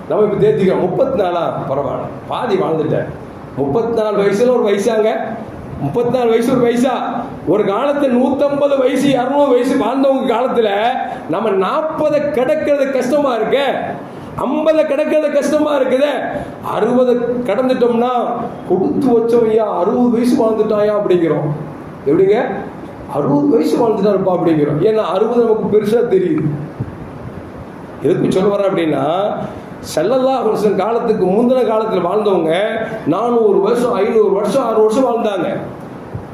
நம்ம இப்ப தேர்த்திக்கிறோம் 34. பரவாயில்ல, பாதி வாழ்ந்துட்டேன். 34 வயசுல ஒரு வயசாங்க. 34 வயசு ஒரு வயசா? ஒரு காலத்துல 150 வயசு 200 வயசு வாழ்ந்தவங்க காலத்துல நம்ம 40 கிடக்கிறது கஷ்டமா இருக்கு, 50 கிடக்கிறது கஷ்டமா இருக்குது. 60 கடந்துட்டோம்னா கொடுத்து வச்சவையா 60 வயசு வாழ்ந்துட்டாயா அப்படிங்கிறோம். எப்படிங்க 60 வயசு வாழ்ந்துட்டாருப்பா அப்படிங்கிறோம். ஏன்னா 60 நமக்கு பெருசா தெரியுது. எதுக்கு சொல்ல வர அப்படின்னா, ஸல்லல்லாஹு அலைஹி வஸல்லம் காலத்துக்கு முந்தின காலத்தில் வாழ்ந்தவங்க 400 வருஷம் 500 வருஷம் 6 வருஷம் வாழ்ந்தாங்க.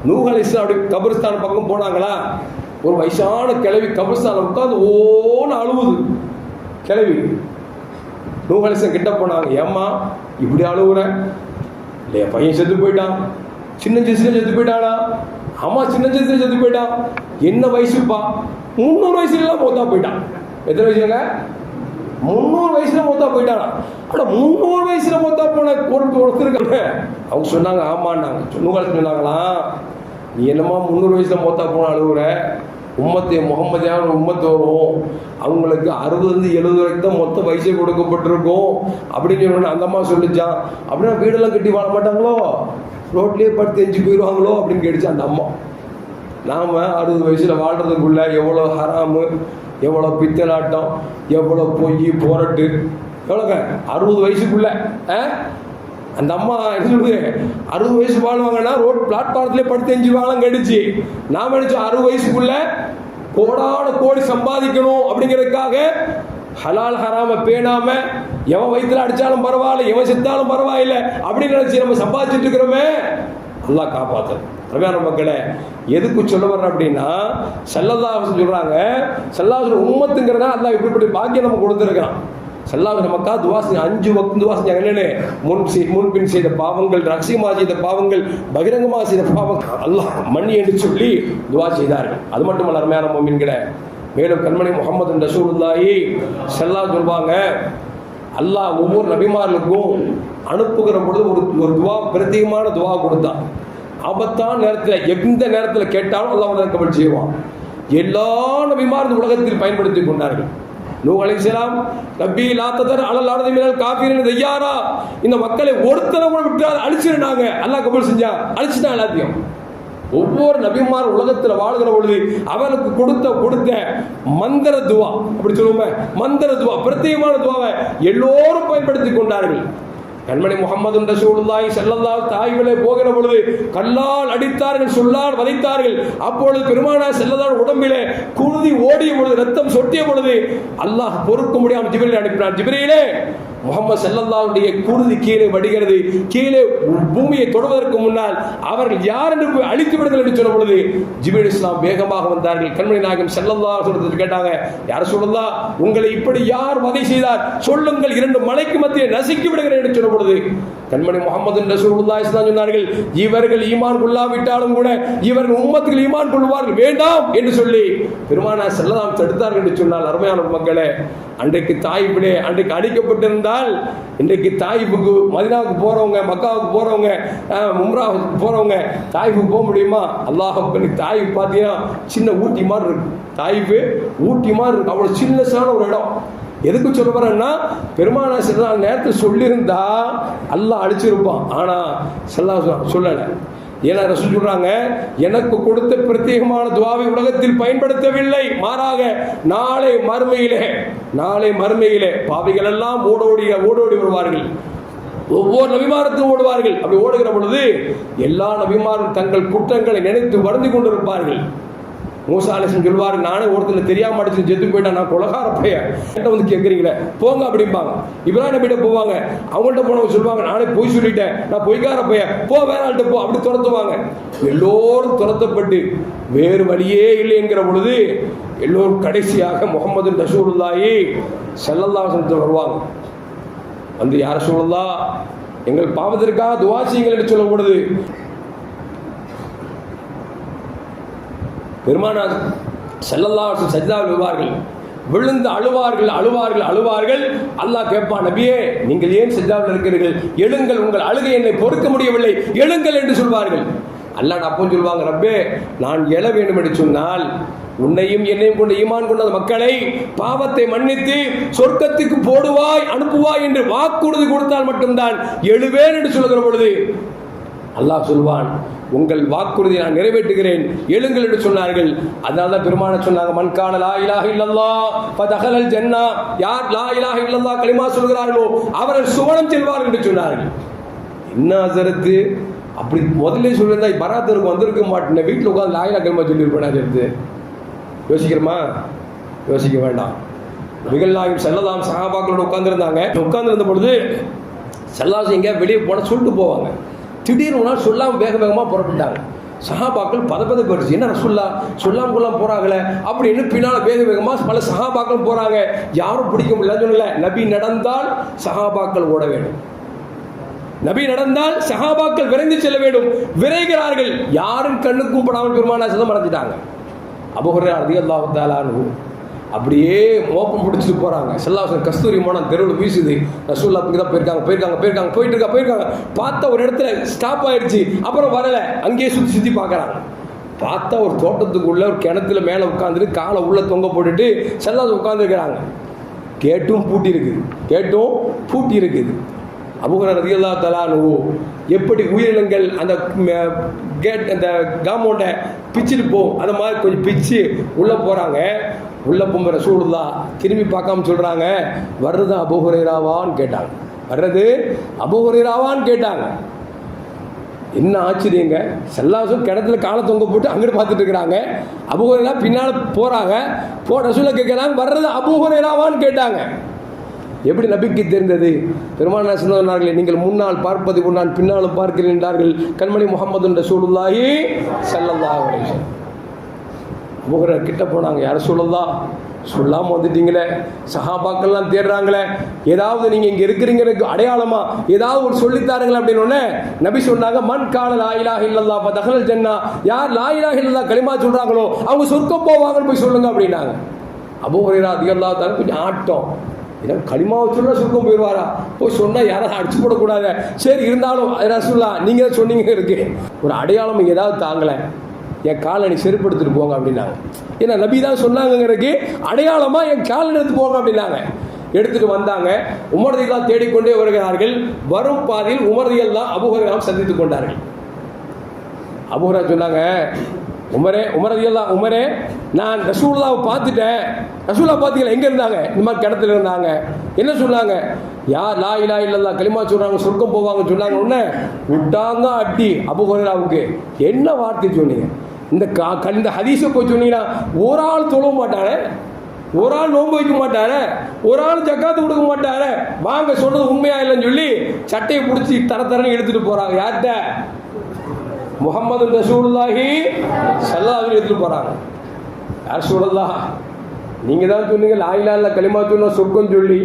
நூஹ் அலைஹிஸ்ஸலாம் அப்படி கபிரிஸ்தான் பக்கம் போனாங்களா, ஒரு வயசான கிழவி கபிரிஸ்தான் உட்காந்து ஓன்னு அழுவுது. கிழவி நூஹ் அலைஹிஸ்ஸலாம் கிட்ட போனாங்க. ஏம்மா இப்படி அழுவுற? இல்லையா, பையன் செத்து போயிட்டான். சின்ன சின்ன செத்து போயிட்டானா? ஆமா, சின்ன சின்ன செத்து போயிட்டான். என்ன வயசுப்பா? 300 வயசுலாம் மூத்தா போயிட்டான். எத்தனை வயசுங்க? 300 வயசுல மூத்தா போயிட்டானா? ஆனா 300 வயசுல மூத்தா போன ஒருத்தருக்காங்க. அவங்க சொன்னாங்க ஆமான்னாங்க. சொன்னாங்களாம், நீ என்னமா 300 வயசுல மூத்தா போன அழுகுற? உம்மத்தே முகமதியான உம்மத்து வரும், அவங்களுக்கு 60-70 வரைக்கும் தான் மொத்த வயசே கொடுக்கப்பட்டிருக்கும் அப்படின்னு சொன்ன அந்த அம்மா சொல்லிச்சான். அப்படின்னா வீடெல்லாம் கட்டி வாழ மாட்டாங்களோ, ரோட்லயே படுத்து எஞ்சி போயிடுவாங்களோ அப்படின்னு கேட்டுச்சு அந்த அம்மா. நாம 60 வயசுல வாழ்றதுக்குள்ள எவ்வளோ ஹராமு, எவ்வளோ பித்தலாட்டம், எவ்வளோ பொய் போரட்டு, எவ்வளோங்க 60 வயசுக்குள்ள அந்த அம்மா என்ன சொல்லுது, 60 வயசு வாழ்வாங்கன்னா ரோட் பிளாட்பாரத்திலே படுத்து 5 வாழம் கடிச்சு. நாம் நினைச்சோம் 60 வயசுக்குள்ள கோடான கோடி சம்பாதிக்கணும் அப்படிங்கிறதுக்காக ஹலால் ஹராம பேணாம எவன் வயிற்றுல அடிச்சாலும் பரவாயில்ல, எவன் செத்தாலும் பரவாயில்ல அப்படின்னு நினைச்சு நம்ம சம்பாதிச்சுட்டு இருக்கிறோமே. அல்லாஹ் காப்பாத்து. ரவியான மக்களே, எதுக்கு சொல்ல வர்றேன் அப்படின்னா, ஸல்லல்லாஹு அலைஹி சொல்றாங்க, ஸல்லல்லாஹு அலைஹி உம்மத்துங்கிறதா அல்லாஹ் இப்படிப்பட்ட பாக்கியம் நம்ம கொடுத்துருக்கிறான். ஸல்லல்லாஹு நமக்கா துவா செஞ்சு 5 வக்து துவா செஞ்சாங்க. என்னென்ன? முன்பின் செய்த பாவங்கள், ரகசியமாக செய்த பாவங்கள், பகிரங்கமாக செய்த பாவங்கள் அல்லாஹ் மன்னி என்று சொல்லி துவா செய்தார்கள். அது மட்டுமல்ல அருமையான முஃமின்களே, மேலும் கண்மணி முஹம்மது ரசூலுல்லாஹி ஸல்லல்லாஹு சொல்வாங்க, அல்லாஹ் ஒவ்வொரு நபிமார்களுக்கும் அனுப்புகிற பொழுது ஒரு துவா, பிரத்யேகமான துவா கொடுத்தான். ஆபத்தான நேரத்தில் எந்த நேரத்தில் கேட்டாலும் அல்லாஹ் கபல் செய்வான். எல்லா நபிமாரும் உலகத்தில் பயன்படுத்தி கொண்டார்கள். நூஹ் அலைஹிஸ்ஸலாம், ரப்பி லா ததர் அலல் அர்தி மினல் காஃபிரின் தய்யாரா, இந்த மக்களை ஒருத்தனை கூட விட்டு அழிச்சிருந்தாங்க. அல்லாஹ் கபூல் செஞ்சான், அழிச்சுட்டான் எல்லாத்தையும். ஒவ்வொரு நபிமார் உலகத்தில் வாழ்கிற பொழுது அவனுக்கு கொடுத்த மந்திர துவா, அப்படி சொல்லுவோமே, மந்திர துவா, பிரத்யேகமான துவாவை எல்லோரும் பயன்படுத்தி கொண்டார்கள். கண்மணி முஹம்மது ரசூலுல்லாஹி ஸல்லல்லாஹு தாயிலே போகிற பொழுது கல்லால் அடித்தார்கள், சொல்லால் வதைத்தார்கள். அப்பொழுது பெருமானார் ஸல்லல்லாஹு உடம்பிலே குருதி ஓடிய பொழுது, ரத்தம் சொட்டிய பொழுது அல்லாஹ் பொறுக்க முடியாமல் ஜிப்ரீல் அனுப்பினார். ஜிப்ரீலே, முஹம்மது ஸல்லல்லாஹுடைய குருதி கீழே வடிகிறது, கீழே பூமியை தொடுவதற்கு முன்னால் அவர்கள் யார் என்று அழித்து விடுங்கள் என்று சொன்ன பொழுது ஜிப்ரீல் இஸ்லாம் வேகமாக வந்தார்கள். கண்மணி நாயகம் ஸல்லல்லாஹு அலைஹி வஸல்லம் கேட்டாங்க, யார் சொல்லலாம், உங்களை இப்படி யார் வதை செய்தார் சொல்லுங்கள், 2 மலைக்கு மத்தியே நசுக்கி விடுகிறேன் என்று சொன்ன பொழுது கண்மணி முஹம்மது ரசூலுல்லாஹி ஸல்லல்லாஹு அலைஹி சொன்னார்கள், இவர்கள் ஈமான் கொள்ளாவிட்டாலும் கூட இவர்கள் உம்மத்துக்கு ஈமான் கொள்வார்கள், வேண்டாம் என்று சொல்லி பெருமானார் ஸல்லல்லாஹு அலைஹி தடுத்தார்கள் என்று சொன்னால். அருமையான மக்களே, அன்றைக்கு தாயிஃபிலே அன்றைக்கு அடிக்கப்பட்டிருந்தால் இன்றைக்கு தாயிஃபுக்கு, மதீனாவுக்கு போறவங்க, மக்காவுக்கு போறவங்க, உம்ராவுக்கு போறவங்க தாயிஃபுக்கு போக முடியுமா? அல்லாஹ் அக்பர். தாயிஃப் பார்த்தீங்கன்னா சின்ன ஊட்டி மாதிரி இருக்கு. தாயிஃபு ஊட்டி மாதிரி இருக்கு, அவ்வளோ சின்னசான ஒரு இடம். எதுக்கு சொல்ல போறேன்னா, பெருமானார் ஸல்லல்லாஹு நேரத்தில் சொல்லியிருந்தா அல்லாஹ் அழிச்சிருப்பான். ஆனா ஸல்லல்லாஹு சொல்லலை. ஏன்னா ரசூல் சொல்றாங்க, எனக்கு கொடுத்த பிரத்யேகமான துவாவை உலகத்தில் பயன்படுத்தவில்லை, மாறாக நாளை மறுமையிலே பாவிகள் எல்லாம் ஓடோடி வருவார்கள். ஒவ்வொரு நபிமாரத்தும் ஓடுவார்கள். அப்படி ஓடுகிற பொழுது எல்லா நபிமாரும் தங்கள் குற்றங்களை நினைத்து வருந்தி கொண்டிருப்பார்கள். மூசா அலைஹிஸ்ஸலாம் சொல்லுவார், நானே ஒருத்தர் தெரியாம அடிச்சு செத்து போயிட்டா, நான் கொலகார பையன் என்கிட்ட வந்து கேட்குறீங்களே போங்க அப்படிம்பாங்க. இப்ராஹிம் நபிகிட்ட போவாங்க, அவங்கள்ட்ட போனவங்க சொல்லுவாங்க, நானே பொய் சொல்லிட்டேன், நான் பொய்க்கார பையன், போ வேற ஆள்கிட்ட போ, அப்படி துரத்துவாங்க. எல்லோரும் துரத்தப்பட்டு வேறு வழியே இல்லை என்கிற பொழுது எல்லோரும் கடைசியாக முஹம்மது ரசூலுல்லாஹி ஸல்லல்லாஹு அலைஹி வஸல்லம் வருவாங்க. வந்து யா ரசூலுல்லாஹ், எங்கள் பாவத்திற்காக துஆ செய்யுங்கள் என்று சொல்லப்படுது. பெருமானார் ஸல்லல்லாஹு அலைஹி வஸல்லம் சஜ்தாவில் விழுவார்கள், விழுந்து அழுவார்கள். அல்லாஹ் கேட்பான், நபியே நீங்கள் ஏன் சஜ்தாவில் இருக்கிறீர்கள், எழுங்கள், உங்கள் அழுகை என்னை பொறுக்க முடியவில்லை, எழுங்கள் என்று சொல்வார்கள். அல்லாஹ் அப்போ சொல்வாங்க, ரப்பே நான் எழ வேண்டும் என்று சொன்னால் உன்னையும் என்னையும் கொண்டு ஈமான் கொண்ட மக்களை பாவத்தை மன்னித்து சொர்க்கத்துக்கு போடுவாய் அனுப்புவாய் என்று வாக்குறுதி கொடுத்தால் மட்டும்தான் எழுவேன் என்று சொல்லுகிற பொழுது அல்லாஹ் சொல்வான், உங்கள் வாக்குறுதியை நான் நிறைவேற்றுகிறேன், எழுங்கள் என்று சொன்னார்கள். அதனால தான் பெருமான சொன்னாங்க, மன்கான லா இலாஹ இல்லல்லாஹ் ஃபதஹலல் ஜன்னா, யார் லா இலாஹ இல்லல்லாஹ் கலிமா சொல்கிறார்களோ அவர்கள் சுவனம் செல்வார்கள் என்று சொன்னார்கள். என்ன ஹஸரத், அப்படி முதல்ல சொல்லியிருந்தா பராத்தருக்கு வந்திருக்க மாட்டேன், வீட்டில் உட்காந்து லா இலாஹ கலிமா சொல்லியிருப்பேன். ஹஸரத் யோசிக்கிறோமா? யோசிக்க வேண்டாம். நபிகள் நாயகம் ஸல்லல்லாஹு அலைஹி வஸல்லம் சஹாபாக்களோட உட்கார்ந்திருந்த பொழுது ஸல்லல்லாஹு எங்கேயா வெளியே போனால் சொல்லிட்டு போவாங்க. திடீர்னு ஒரு நாள் சொல்லாமல் வேகமாக புறப்பட்டாங்க. சஹாபாக்கள் பதப்பதை போயிடுச்சு, என்ன ரசூல்லா சொல்லாமல் கொள்ளாமல் போகிறாங்களே அப்படின்னு பின்னால் வேகமாக பல சஹாபாக்கள் போகிறாங்க. யாரும் பிடிக்க முடியல. சொல்லல, நபி நடந்தால் சஹாபாக்கள் ஓட வேண்டும், நபி நடந்தால் சஹாபாக்கள் விரைந்து செல்ல வேண்டும். விரைகிறார்கள், யாரும் கண்ணுக்கும் படாமல் பெருமானார் ஸல்லல்லாஹு மறைஞ்சிட்டாங்க. அபூ ஹுரைரா ரலியல்லாஹு தஆலா அன்ஹு அப்படியே மோப்பம் பிடிச்சிட்டு போகிறாங்க. ஸல்லல்லாஹு கஸ்தூரி மோனம் தெருவில் வீசுது. ரசூலுல்லாஹ் இங்கே தான் போயிருக்காங்க. பார்த்தா ஒரு இடத்துல ஸ்டாப் ஆயிடுச்சு, அப்புறம் வரலை. அங்கேயே சுற்றி பார்க்குறாங்க. பார்த்தா ஒரு தோட்டத்துக்குள்ள ஒரு கிணத்துல மேலே உட்காந்துட்டு காலை உள்ள தொங்க போட்டுட்டு ஸல்லல்லாஹு உட்காந்துருக்கிறாங்க. கேட்டும் பூட்டி இருக்குது. அபூ ஹுரைரா ரலியல்லாஹு தஆலா அன்ஹு எப்படி உயிரினங்கள் அந்த கேட் அந்த காம்பவுண்டை பிச்சுட்டு போகும், அந்த மாதிரி கொஞ்சம் பிச்சு உள்ளே போகிறாங்க. உள்ளே போகும்போது ரசூலுல்லாஹ் திரும்பி பார்க்காம சொல்கிறாங்க, வர்றது அபூ ஹுரைராவான்னு கேட்டாங்க. என்ன ஆச்சரியங்க, ஸல்லல்லாஹு கிணத்துல காலை தொங்க போட்டு அங்கிட்டு பார்த்துட்டு இருக்கிறாங்க. அபூ ஹுரைரா பின்னால் போகிறாங்க. ரசூலுல்லாஹ் கேட்குறாங்க, வர்றது அபூ ஹுரைராவான்னு கேட்டாங்க. எப்படி நபிக்கு தெரிந்தது? பெருமானார் சொன்னார்களே, நீங்கள் முன்னால் பார்ப்பது போல் நான் பின்னாலும் பார்க்கிறேன் என்றார்கள் கண்மணி முஹம்மது ரசூலுல்லாஹி ஸல்லல்லாஹு அலைஹி வஸல்லம். அபூ ஹுரைரா கிட்ட போனாங்க, யார் ரசூலுல்லாஹ் சொல்லாமல் வந்துட்டீங்களே, சஹாபாக்கள்லாம் தேடுறாங்களே, ஏதாவது நீங்கள் இங்கே இருக்கிறீங்களுக்கு அடையாளமா ஏதாவது ஒரு சொல்லித்தாருங்களே அப்படின்னு நபி சொன்னாங்க, மன் கான லா இலாஹ இல்லல்லாஹ் ஃபதஹலல் ஜன்னா, யார் லா இலாஹ இல்லல்லாஹ் கலிமா சொல்கிறாங்களோ அவங்க சொர்க்கம் போவாங்கன்னு போய் சொல்லுங்க அப்படின்னாங்க. அபூ ஹுரைரா ரலியல்லாஹு தஆலா கொஞ்சம் ஆட்டம், ஏன்னா களிமாவை சொன்னா சுருக்கம் போயிடுவாரா, போய் சொன்னால் யாராவது அடிச்சு போடக்கூடாது, சரி இருந்தாலும் ரசூலுல்லாஹ் நீங்கள் தான் சொன்னீங்க இருக்கு, ஒரு அடையாளம் ஏதாவது தாங்கலை, என் காலை நீ செருப்படுத்திட்டு போங்க அப்படின்னாங்க. ஏன்னா நபி தான் சொன்னாங்கிறதுக்கு அடையாளமாக என் காலை எடுத்து போங்க அப்படின்னாங்க. எடுத்துட்டு வந்தாங்க. உமர் ரலியல்லாஹு தேடிக்கொண்டே வருகிறார்கள். வரும் பாதையில் உமர் ரலியல்லாஹு அபூ ஹுரைராவை சந்தித்து கொண்டார்கள். அபூ ஹுரைரா சொன்னாங்க, உமர் ரலியல்லாஹு உமரே, நான் ரசூலுல்லாஹ்வை பார்த்துட்டேன். ரசூலுல்லாஹ் பார்த்தீங்களா, எங்கே இருந்தாங்க? இந்த மாதிரி கிணத்துல இருந்தாங்க. என்ன சொன்னாங்க? யார் லா இலாஹ இல்லல்லாஹ் கலிமா சொல்கிறாங்க சொர்க்கம் போவாங்கன்னு சொன்னாங்க. உடனே விட்டாங்க அடி. அபூ ஹுரைராவுக்கு என்ன வார்த்தை சொன்னீங்க? இந்த ஹதீஸை போய் சொன்னீங்கன்னா ஒரு ஆள் தொழ மாட்டானே, ஒரு ஆள் நோன்பு வைக்க மாட்டாரு, ஒரு ஆள் ஜக்காத்து கொடுக்க மாட்டாரு, வாங்க சொல்றது உண்மையா இல்லைன்னு சொல்லி சட்டையை பிடிச்சி தரன்னு எடுத்துட்டு போறாங்க. யார்கிட்ட? முஹம்மது ரசூலுல்லாஹி ஸல்லல்லாஹு அலைஹி எடுத்துட்டு போறாங்க. யார் ரசூலுல்லாஹ், நீங்க தான் சொன்னீங்க லா இலாஹ இல்லல்லாஹ் கலிமா சொன்னா சொர்க்கம் சொல்லி.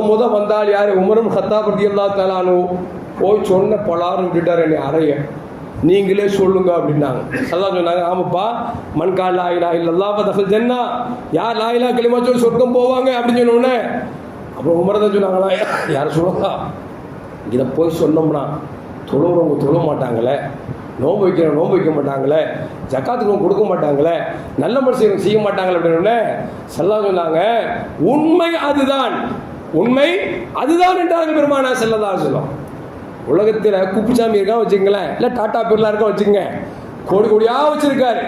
முத வந்தால் யார்? உமர் கத்தாப் ரலியல்லாஹு தஆலா அன்ஹு போய் சொன்ன பலாரும் விட்டுட்டார் என்னை அறைய, நீங்களே சொல்லுங்க அப்படின்னாங்க. ஸல்லல்லாஹு சொன்னாங்க, ஆமாப்பா, மன் கான லா இலாஹ இல்லல்லாஹ் ஃபதஹல் ஜன்னா, யார் லா இலாஹ கலிமா சொல்லி சொர்க்கம் போவாங்க அப்படின்னு சொன்ன உடனே அப்புறம் உமர் தான் சொன்னாங்களா, யார் சொல்லலாம், இதை போய் சொன்னோம்னா தொழுறவங்க தொழ மாட்டாங்களே, நோன்பு வைக்க மாட்டாங்களே, ஜக்காத்துக்கு கொடுக்க மாட்டாங்களே, நல்ல மனுஷன் செய்ய மாட்டாங்களே அப்படின்னு ஸல்லல்லாஹு சொன்னாங்க, உண்மை அதுதான் என்றார்கள் பெருமானார் ஸல்லல்லாஹு அலைஹி வஸல்லம். உலகத்தில் குப்புசாமி இருக்கா வச்சுங்களேன், இல்லை டாட்டா பிர்லா இருக்கா வச்சுங்க, கோடியாக வச்சிருக்காரு,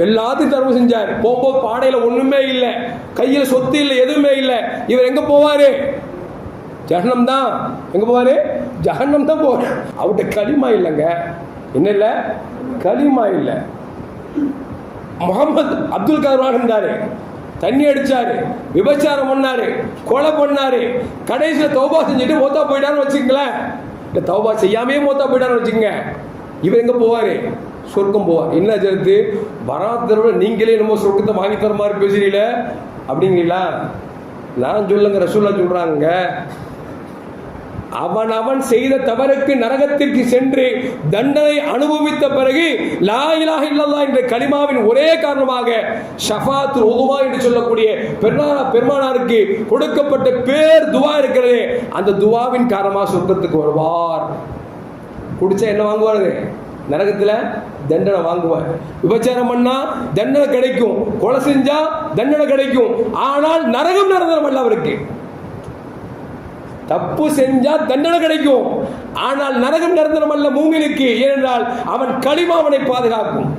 எல்லாத்தையும் தர்மம் செஞ்சார். போகும்போது பாடையில் ஒன்றுமே இல்லை, கையில் சொத்து இல்லை, எதுவுமே இல்லை. இவர் எங்கே போவார்? ஜஹன்னம் தான். எங்கே போவார்? ஜஹன்னம் தான் போவார். அவர்கிட்ட களிமா இல்லைங்க. என்ன இல்லை? களிமா இல்லை. முகமது அப்துல் கலாம் இருந்தாரு, தண்ணி அடிச்சாரு, விபச்சாரம் பண்ணாரு, கொலை பண்ணாரு, கடைசியில் தௌபா செஞ்சுட்டு மொத்தா போயிட்டான்னு வச்சுக்கங்களேன். இல்லை தௌபா செய்யாமே மொத்தா போயிட்டான்னு வச்சுக்கோங்க, இவர் எங்கே போவார்? சொர்க்கம் போவார். என்ன சேர்த்து வராதரோட நீங்களே நம்ம சொர்க்கத்தை வாங்கி தர மாதிரி பேசுறீங்கள அப்படிங்களா? நான் சொல்லுங்க, ரசூலுல்லாஹ் சொல்றாங்க, அவன் செய்த தவறுக்கு நரகத்திற்கு சென்று தண்டனை அனுபவித்த பிறகு லா இலாஹ இல்லல்லாஹ் என்ற கலிமாவின் ஒரே காரணமாக ஷஃபாத்துல் உதுமா என்று சொல்லக்கூடிய பெருமானாருக்கு கொடுக்கப்பட்ட பேர் துவா இருக்கிறது, அந்த துவாவின் காரணமாக சொர்க்கத்துக்கு வருவார். குடிச்சா என்ன வாங்குவாரு? நரகத்தில் தண்டனை வாங்குவார். விபச்சாரம் பண்ணா தண்டனை கிடைக்கும், கொலை செஞ்சா தண்டனை கிடைக்கும். ஆனால் நரகம் நிரந்தரம் அல்ல அவருக்கு. தப்பு செஞ்சா தண்டனை கிடைக்கும், ஆனால் நரகம் நிரந்தரம் அல்ல மூமினுக்கு. ஏனென்றால் அவன் களிமாவனை பாதுகாக்கும்.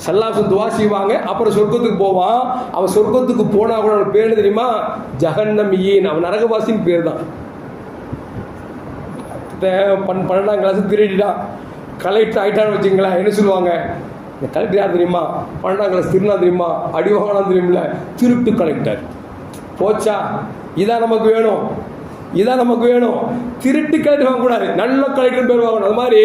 சல்லாசம் துவா செய்வாங்க, அப்புறம் சொர்க்கத்துக்கு போவான். அவன் சொர்க்கத்துக்கு போனா கூட அவன் பேர் தெரியுமா? ஜஹன்னமியின். அவன் நரகவாசின் பேர் தான். 12ஆம் கிளாஸ் திருடிட்டான், கலெக்டர் ஆகிட்டான்னு வச்சுங்களேன், என்ன சொல்லுவாங்க? இந்த கலெக்டர் யார் தெரியுமா? 12ஆம் கிளாஸ் திருநா தெரியுமா? அடிவாங்கலாம் தெரியுமில்ல, திருட்டு கலெக்டர். போச்சா? இதான் நமக்கு வேணும், இதான் நமக்கு வேணும். திருட்டு கலெக்டர் வாங்கக்கூடாது, நல்ல கலெக்டர் பேர் வாங்கணும். அது மாதிரி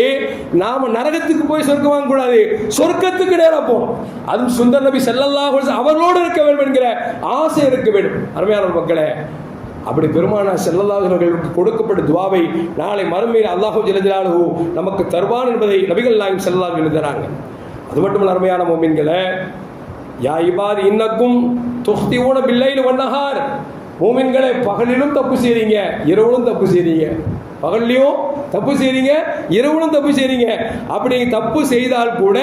நாம நரகத்துக்கு போய் சொர்க்கம் வாங்கக்கூடாது, சொர்க்கத்துக்கு நேராக போகணும். அதுவும் சுந்தர் நபி ஸல்லல்லாஹு அலைஹி வஸல்லம் அவர்களோடு இருக்க வேண்டும் என்கிற ஆசை இருக்க வேண்டும். அருமையான மக்களே, அப்படி பெருமானார் ஸல்லல்லாஹு அலைஹி வஸல்லம் அவர்களுக்கு கொடுக்கப்பட்ட துவாவை நாளை மறுமையில் அல்லாஹ் ஜல்ல ஜலாலுஹு நமக்கு தருவான் என்பதை நபிகள் நாயகம் ஸல்லல்லாஹு அலைஹி வஸல்லம் எழுதுறாங்க. அது மட்டுமல்ல அருமையான முஃமின்களே, யா இபாதி இன்னக்கும் துஹ்திஊன பில்லைலி வன்னஹார். முஃமின்களே, பகலிலும் தப்பு செய்றீங்க, இரவிலும் தப்பு செய்றீங்க. பகல்லையும் தப்பு செய்றீங்க, இரவிலும் தப்பு செய்றீங்க. அப்படி தப்பு செய்தால் கூட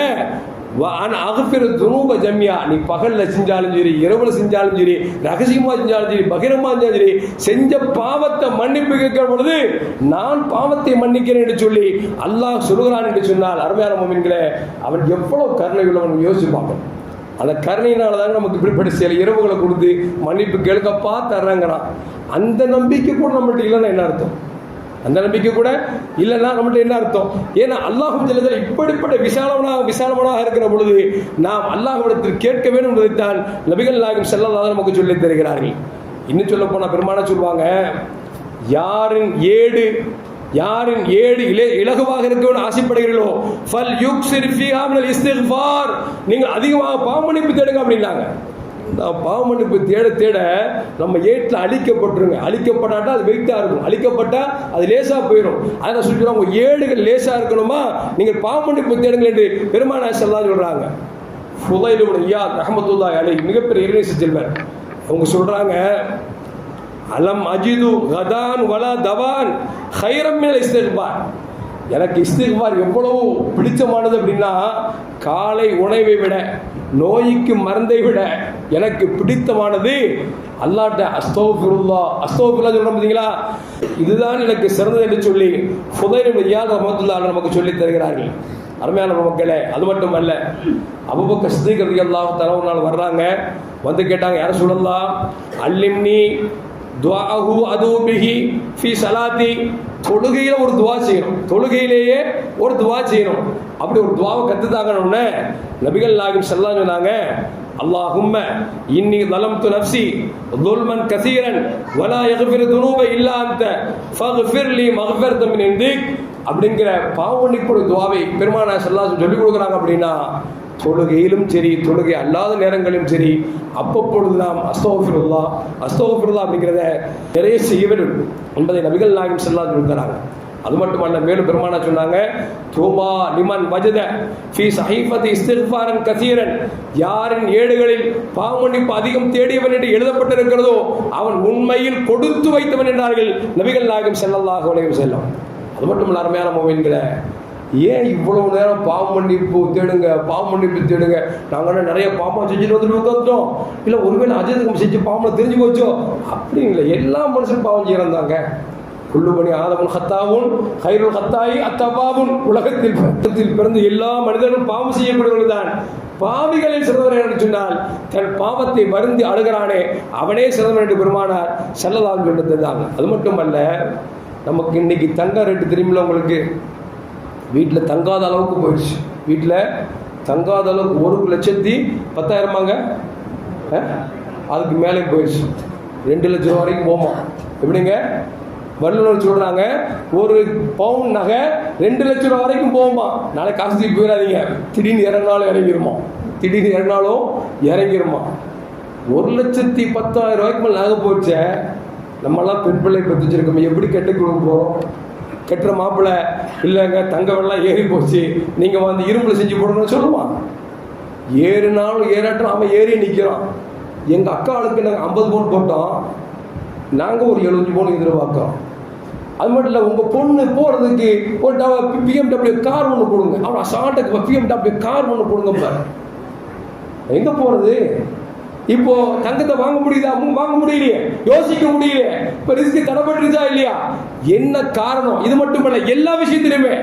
நீ பகல்ல செஞ்சாலும் சரி, இரவுல செஞ்சாலும் சரி, ரகசியமா செஞ்சாலும் சரி, பகிரமா செஞ்சாலும் சரி, செஞ்ச பாவத்தை மன்னிப்பு கேட்கிற பொழுது நான் பாவத்தை மன்னிக்கிறேன் என்று சொல்லி அல்லாஹ் சொல்கிறான் என்று சொன்னால், அருமையான முஃமின்களே, அவன் எவ்வளவு கருணை உள்ளவன் யோசிச்சு பார்க்கணும். அந்த கருணையினால தான் நமக்கு இப்படிப்பட்ட சில இரவுகளை கொடுத்து மன்னிப்பு கேட்கப்பா தர்றாங்கிறான். அந்த நம்பிக்கை கூட நம்மள்ட்ட இல்லைன்னா என்ன அர்த்தம்? அந்த நம்பிக்கை கூட இல்லைன்னா நம்மள்ட்ட என்ன அர்த்தம்? ஏன்னா அல்லாஹ் ஜல்ல ஜலாலுஹு இப்படிப்பட்ட விசாலமானாக இருக்கிற பொழுது நாம் அல்லாஹ்விடத்தில் கேட்க வேண்டும் என்பதைத்தான் நபிகள் நாயகம் ஸல்லல்லாஹு அலைஹி நமக்கு சொல்லித் தருகிறார்கள். இன்னும் சொல்ல போனால் பெருமானா சொல்லுவாங்க, யாரின் ஏடு இலகுவாக இருக்கணும்னு ஆசைப்படுகிறீர்களோ ஃபல் யுக்ஸிர் ஃபீஹா மினல் இஸ்திக்ஃபார், நீங்கள் அதிகமாக பாவ மன்னிப்பு தேடுங்க அப்படின்னாங்க. பாவ மன்னிப்பு தேட தேட நம்ம ஏட்டில் அழிக்கப்பட்டுருங்க. அழிக்கப்பட்டாட்டா அது வெயிட்டாக இருக்கும், அழிக்கப்பட்டா அது லேசாக போயிடும். அதை சொல்லிடுறாங்க, உங்கள் ஏடுகள் லேசாக இருக்கணுமா, நீங்கள் பாவ மன்னிப்பு தேடுங்கள் என்று பெருமானார் ஸல்லல்லாஹு அலைஹி சொல்கிறாங்க. ஃபுதைல் இப்னு இயாத் ரஹ்மத்துல்லாஹி அலைஹி மிகப்பெரிய இறைநேச செல்வர், அவங்க சொல்கிறாங்க, அலம் அஜிது கதான் வலா தவான் ஹைரம் மினல் இஸ்திக்பார். எனக்கு இஸ்திக்பார் எவ்வளவு பிடிச்சமானது அப்படின்னா, காலை உணவை விட, நோய்க்கு மருந்தை விட எனக்கு பிடித்தமானது அல்லாஹ்ட்ட அஸ்தக்ஃபிருல்லாஹ் சொல்றோம் பார்த்தீங்களா, இதுதான் எனக்கு சிறந்தது என்று சொல்லி ஃபுதைல் இப்னு இயாத் ரஹ்மத்துல்லாஹி அலைஹி நமக்கு சொல்லித் தருகிறார்கள். அருமையான மக்களே, அது மட்டும் அல்ல, அபூபக்கர் சித்திக் ரலியல்லாஹு தஆலா ஒரு நாள் வர்றாங்க, வந்து கேட்டாங்க, யார சொல்லலாம் அல்லிம்னி துஆஹு அதுபிஹி ஃபீ ஸலாத்தி. தொழுகையில ஒரு துவா செய்யணும், தொழுகையிலேயே ஒரு துவா செய்யணும். அப்படி ஒரு துவாவை கற்றுத்தாங்கன்னு நபிகள் நாயகம் ஸல்லல்லாஹு அலைஹி சொன்னாங்க, அல்லாஹும்ம இன்னி ஸலம்து நஃப்ஸி ظுல்மன் கஸீரன் வலா யக்ஃபிரு துனூப இல்லா அன்த ஃபக்ஃபிர் லி மக்ஃபிரத்தன் மின் இன்திக். அப்படிங்கிற பாவ மன்னிப்பு துவாவை பெருமானார் ஸல்லல்லாஹு அலைஹி சொல்லிக் கொடுக்குறாங்க. அப்படின்னா தொழுகையிலும் சரி, தொழுகை அல்லாத நேரங்களிலும் சரி, அப்பப்பொழுது நாம் அஸ்தக்ஃபிருல்லாஹ் அப்படிங்கிறத நிறைய செய்ய வேண்டும் என்பதை நபிகள் நாயகம் ஸல்லல்லாஹு அலைஹி சொல்கிறாங்க. அது மட்டுமல்ல, மேலும் பெருமானார் சொன்னாங்க, தூபா லிமன் வஜத ஃபீ ஸஹீஃபதி இஸ்திக்ஃபாரன் கஸீரன். யாரின் ஏடுகளில் பாவ மன்னிப்பு அதிகம் தேடியவன் என்று எழுதப்பட்டிருக்கிறதோ அவன் உண்மையில் கொடுத்து வைத்தவன் என்றார்கள் நபிகள் நாயகம் ஸல்லல்லாஹு அலைஹி வஸல்லம். அது மட்டுமல்ல, அருமையான முஃமின்களே, ஏன் இவ்வளவு நேரம் பாவ மன்னிப்பு தேடுங்க, நாங்கள் நிறைய பாவம் செஞ்சுட்டு வந்துட்டு உட்காந்துட்டோம், இல்லை ஒருவேளை அஜயத்துக்கு செஞ்சு பாவம் தெரிஞ்சு போச்சோ? அப்படி இல்லை, எல்லா மனுஷனும் பாவம் செய்யறாங்க. குல்லு பனி ஆதமுன் ஹத்தாவுன் கைருல் ஹத்தாயி அத்தபாவுன். உலகத்தில் பிறந்த எல்லா மனிதர்களும் பாவம் செய்யக்கூடியவர்கள் தான். பாவிகளில் சிறந்தவன் என்று சொன்னால் தன் பாவத்தை வருந்தி அழுகிறானே அவனே சிறந்தவன் என்று பெருமானார் ஸல்லல்லாஹு அலைஹி வஸல்லம் சொல்லியிருந்தாங்க. அது மட்டுமல்ல, நமக்கு இன்னைக்கு தங்க ரேட்டு தெரியுமில்ல உங்களுக்கு, வீட்டில் தங்காத அளவுக்கு போயிடுச்சு. வீட்டில் தங்காத அளவுக்கு 1,10,000 அதுக்கு மேலே போயிடுச்சு. 2 லட்சம் ரூபா வரைக்கும் போமா. எப்படிங்க? வல்லுநர் சொல்றாங்க, ஒரு பவுன் நகை 2 லட்சம் ரூபா வரைக்கும் போகுமா. நாளைக்கு காசு தூக்கி போயிடாதீங்க. திடீர்னு இறங்கினாலும் இறங்கிருமா. 1,10,000 ரூபாய்க்கு மேலே நகை போச்ச. நம்மளாம் பெண் பிள்ளை பற்றி வச்சிருக்கோம். எப்படி கெட்டு கொடுக்க போகிறோம்? கெட்டுற மாப்பிள்ளை இல்லைங்க தங்க வெள்ளம் ஏறி போச்சு, நீங்கள் வந்து இரும்பில் செஞ்சு போடணும்னு சொல்லுவான். ஏறுனாலும் ஏறாட்டும் அவன் ஏறி நிற்கிறான். எங்கள் அக்கா ஆளுக்கு நாங்கள் 50 பவுன் போட்டோம், நாங்கள் ஒரு 75 பவுன் எதிர்பார்க்கிறோம். அது மட்டும் இல்லை, உங்கள் பொண்ணு போகிறதுக்கு ஒரு BMW கார் ஒன்று கொடுங்க. அவன் அசால்ட்டுக்கு BMW கார் ஒன்று கொடுங்க. எங்கே போகிறது? இப்போ தங்கத்தை வாங்க முடியுதா? வாங்க முடியலையே, யோசிக்க முடியலையே. இப்போ ரிஸ்க் தடப்பட்டுருச்சா இல்லையா? என்ன காரணம்? இது மட்டும் இல்லை, எல்லா விஷயத்திலுமே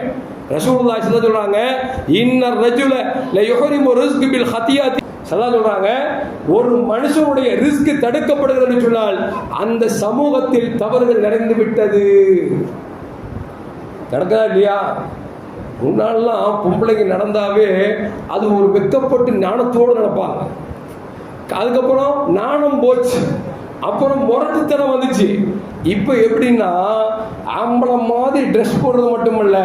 ரசூலுல்லாஹி ஸல்லல்லாஹு சொல்றாங்க, இன்னர் ரஜுல லயுஹரிமு ரிஸ்க் பில் ஹதியாத்தி. சொல்றாங்க, ஒரு மனுஷனுடைய ரிஸ்க் தடுக்கப்படுகிறது சொன்னால் அந்த சமூகத்தில் தவறுகள் நிறைந்து விட்டது. நடக்குதா இல்லையா? முன்னாலாம் பொம்பளைக்கு நடந்தாவே அது ஒரு வெக்கப்பட்டு ஞானத்தோடு நடப்பாங்க. அதுக்கப்புறம் நாணம் போச்சு, அப்புறம் முரட்டுத்தனம் வந்துச்சு. இப்போ எப்படின்னா, ஆம்பளை மாதிரி ட்ரெஸ் போடுறது மட்டுமல்ல,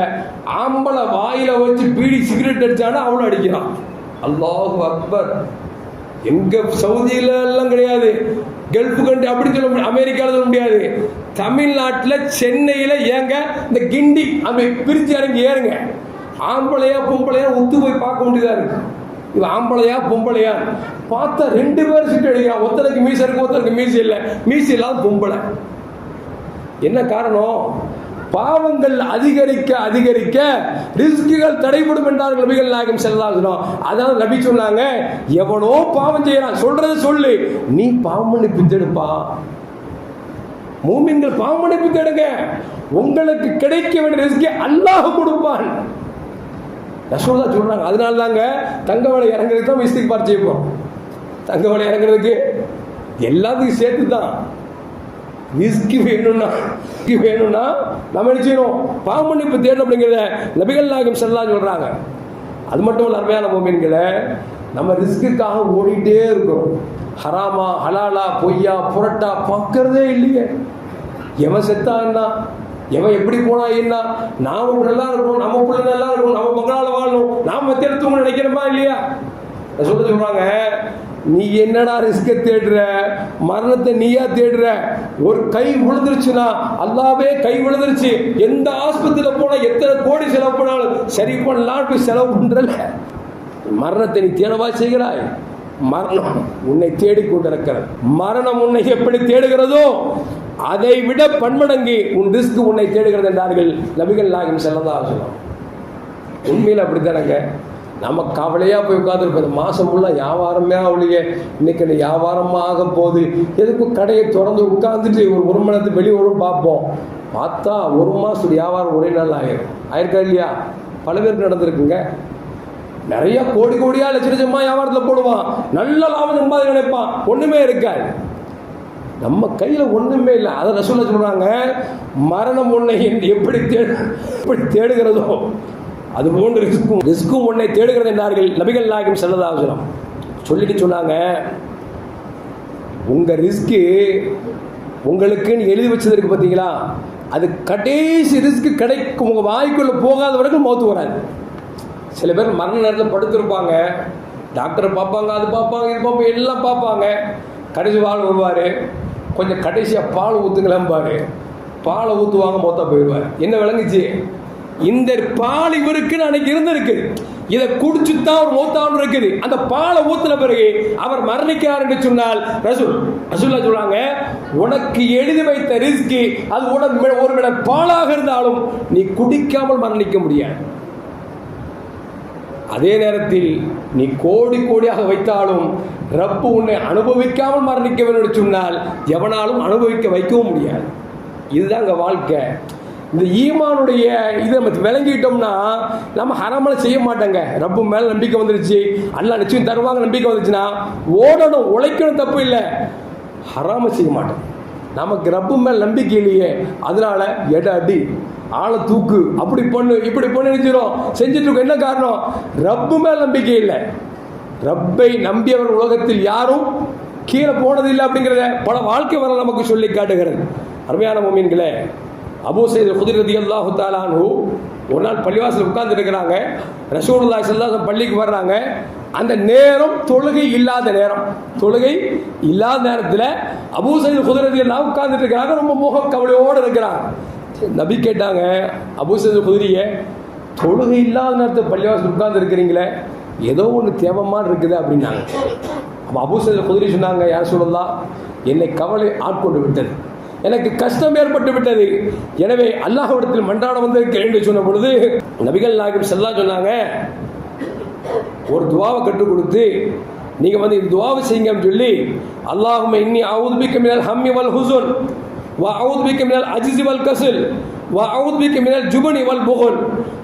ஆம்பளை வாயில வச்சு பீடி சிகரெட் அடிச்சானா அவளும் அடிக்கிறான். அல்லாஹு அக்பர். எங்க சவுதியில எல்லாம் கிடையாது, கல்ஃபு கண்ட்ரி அப்படி சொல்ல முடியாது, அமெரிக்காவில் சொல்ல முடியாது. தமிழ்நாட்டில் சென்னையில் ஏங்க இந்த கிண்டி அப்படி பிரிச்சு இறங்கி ஏறுங்க, ஆம்பளையா பொம்பளையா ஒத்து போய் பார்க்க வேண்டியதா இருக்கு. இது ஆம்பளையா பொம்பளையா பார்த்தா 2 பேர் சிட்டு அடிக்கிறான். ஒருத்தனுக்கு மீசை இருக்கு, ஒருத்தனுக்கு மீசை இல்லை. மீசை இல்லாத பொம்பளை. என்ன காரணம்? பாவங்கள் அதிகரிக்க அதிகரிக்க ரிஸ்குகள் தடைபடும் என்றார்கள் நபிகள் நாயகம் ஸல்லல்லாஹு அலைஹி வஸல்லம். அதாவது நபி சொன்னாங்க, எவனோ பாவம் செய்யறான், சொல்றது சொல்லு, நீ பாவம் மன்னிப்பு தேடுப்பா. மூமின்கள் பாவம் மன்னிப்பு தேடுங்க, உங்களுக்கு கிடைக்க வேண்டிய ரிஸ்கை அல்லாஹ் கொடுப்பான். ரசூலுல்லாஹ் சொல்றாங்க. அதனால தாங்க தங்க விலை இறங்குறதுக்கு தான் இஸ்திக்பார் செய்வோம். தங்க விலை இறங்குறதுக்கு எல்லாத்துக்கும் சேர்த்து தான். ரிஸ்க் வேணும்னா நம்ம என்ன செய்யணும்? பாவம் மன்னிப்பு தேடணும் அப்படிங்கிறத நபிகள் நாயகம் ஸல்லல்லாஹு அலைஹி சொல்றாங்க. அது மட்டும் இல்லை, அருமையான மூமின்களே, நம்ம ரிஸ்க்குக்காக ஓடிட்டே இருக்கிறோம். ஹராமா ஹலாலா பொய்யா புரட்டா பார்க்கறதே இல்லையே. எவன் செத்தா என்ன, எவன் எப்படி போனா என்ன, நாம நல்லா இருக்கணும், நம்ம பிள்ளை நல்லா இருக்கணும், நம்ம பங்களால வாழணும், நாம தேர்த்து நினைக்கிறோமா இல்லையா? சொல்றாங்க, நீ என்னடா ரிஸ்க தேடுற, மரணத்தை நீயா தேடுற. ஒரு கை விழுந்துருச்சுன்னா அல்லாவே கை விழுந்துருச்சு, எந்த ஆஸ்பத்திரியில் போனா எத்தனை கோடி செலவு பண்ணாலும் சரி பண்ணலாம் செலவு பண்றல. மரணத்தை நீ தேடவா செய்கிறாய்? மரணம் உன்னை தேடிக்கொண்டிருக்கிறது. மரணம் உன்னை எப்படி தேடுகிறதோ அதை விட பன்மடங்கு உன் ரிஸ்க் உன்னை தேடுகிறது என்றார்கள் நபிகள் நாயகம் ஸல்லல்லாஹு அலைஹி வஸல்லம். உண்மையில் அப்படித்தானங்க. நம்ம கவலையாக போய் உட்காந்துருப்போம். இந்த மாதம் ஃபுல்லாக வியாபாரமே அவளையே, இன்னைக்கு என்ன வியாபாரமாக ஆக போகுது, எதுக்கும் கடையை திறந்து உட்காந்துட்டு ஒரு மணி நேரத்துக்கு வெளியே வரும் பார்ப்போம். பார்த்தா 1 மாதம் வியாபாரம் ஒரே நாள் ஆயிருக்கா இல்லையா? பல பேருக்கு நடந்திருக்குங்க. நிறைய கோடி கோடியா லட்ச லட்சமா வியாபாரத்தில் போடுவான், நல்ல லாபம் சம்பாதிக்க நினைப்பான், ஒன்றுமே இருக்காது. நம்ம கையில் ஒன்றுமே இல்லை. அதை ரசூலுல்லாஹ் சொல்றாங்க, மரணம் உன்னை எப்படி தேடுகிறதோ அது போன்று ரிஸ்க்கும் உன்னை தேடுகிறது என்றார்கள் நபிகள் நாயகம் ஸல்லல்லாஹு அலைஹி வஸல்லம். சொல்லிட்டு சொன்னாங்க, உங்க ரிஸ்க்கு உங்களுக்குன்னு எழுதி வச்சதற்கு பார்த்தீங்களா, அது கடைசி ரிஸ்க் கிடைக்கும், உங்க வாய்க்குள்ள போகாத வரைக்கும் மௌத்து வராது. சில பேர் மரண நேரத்தில் படுத்திருப்பாங்க, டாக்டரை பார்ப்பாங்க, அது பார்ப்பாங்க, இது பார்ப்பாங்க, எல்லாம் பார்ப்பாங்க. கடைசி வாழ் வருவார், கொஞ்சம் கடைசியாக பால் ஊற்றுங்களாம்பாரு. பாலை ஊற்றுவாங்க, மொத்தம் போயிடுவார். என்ன விளங்குச்சு? இந்த பால் இவருக்குன்னு அன்னைக்கு இருந்திருக்கு, இதை குடிச்சுதான் ஒரு மௌத்தாவும் இருக்குது. அந்த பாலை ஊத்தின பிறகு அவர் மரணிக்கிறார் என்று சொன்னால் ரசூலுல்லாஹ் சொல்றாங்க, உனக்கு எழுதி வைத்த ரிஸ்க் அது ஒரு மிட பாலாக இருந்தாலும் நீ குடிக்காமல் மரணிக்க முடியாது. அதே நேரத்தில் நீ கோடி கோடியாக வைத்தாலும் ரப்பு உன்னை அனுபவிக்காமல் மரணிக்க வேண்டும் என்று சொன்னால் எவனாலும் அனுபவிக்க வைக்கவும் முடியாது. இதுதாங்க வாழ்க்கை. இந்த ஈமானுடைய இதை நம்ம விளங்கிட்டோம்னா நம்ம ஹராமலை செய்ய மாட்டோங்க. ரப்பு மேலே நம்பிக்கை வந்துருச்சு, அல்லாஹ் நிச்சயம் தருவாங்க நம்பிக்கை வந்துச்சுன்னா ஓடணும், உழைக்கணும், தப்பு இல்லை. ஹராம செய்ய மாட்டோம். நமக்கு ரப்பு மேல் நம்பிக்கை இல்லையே, அதனால எடை அடி, ஆளை தூக்கு, அப்படி பண்ணு இப்படி பண்ணு செஞ்சுட்டு இருக்கோம். என்ன காரணம்? ரப்பு மேல் நம்பிக்கை இல்லை. ரப்பை நம்பியவர் உலகத்தில் யாரும் கீழே போனதில்லை அப்படிங்கிறத பல வாழ்க்கை வரலாறு நமக்கு சொல்லி காட்டுகிறது. அருமையான முஃமின்களே, அபூ சயீத் குத்ரி ரலியல்லாஹு தஆலா அன்ஹு ஒரு நாள் பள்ளிவாசல் உட்கார்ந்து இருக்கிறாங்க. ரசூலுல்லாஹி ஸல்லல்லாஹு அலைஹி வஸல்லம் பள்ளிக்கு வர்றாங்க. அந்த நேரம் தொழுகை இல்லாத நேரம். தொழுகை இல்லாத நேரத்தில் அபூ சயீத் குத்ரி ரலியல்லாஹு உட்கார்ந்துட்டு இருக்கிறாங்க. ரொம்ப மோக கவலையோடு இருக்கிறாங்க. நபி கேட்டாங்க, அபூ சயீத் குத்ரியே, தொழுகை இல்லாத நேரத்தில் பள்ளிவாசல் உட்கார்ந்து இருக்கிறீங்களே, ஏதோ ஒன்று தேவமாக இருக்குது அப்படின்னாங்க. அப்போ அபூ சயீத் குத்ரி சொன்னாங்க, யா ரசூலல்லாஹ், என்னை கவலை ஆட்கொண்டு விட்டது, எனக்கு கஷ்டம் ஏற்பட்டு விட்டது, எனவே அல்லாஹ்விடத்தில் மன்றாட வந்திருக்கிறேன் என்று சொன்ன பொழுது நபிகள் நாயகம் ஸல்லல்லாஹு அலைஹி வஸல்லம் சொன்னாங்க, ஒரு துவாவை கற்றுக் கொடுத்து நீங்க இந்த துவாவை செய்யுங்கன்னு சொல்லி, அல்லாஹும்ம இன்னி அஊது பிக்க மினல் ஹம்மி வல் ஹுஸன் வ அஊது பிக்க மினல் அஜ்ஸி வல் கஸல் வ அஊது பிக்க மினல் ஜுபனி வல் புகுல்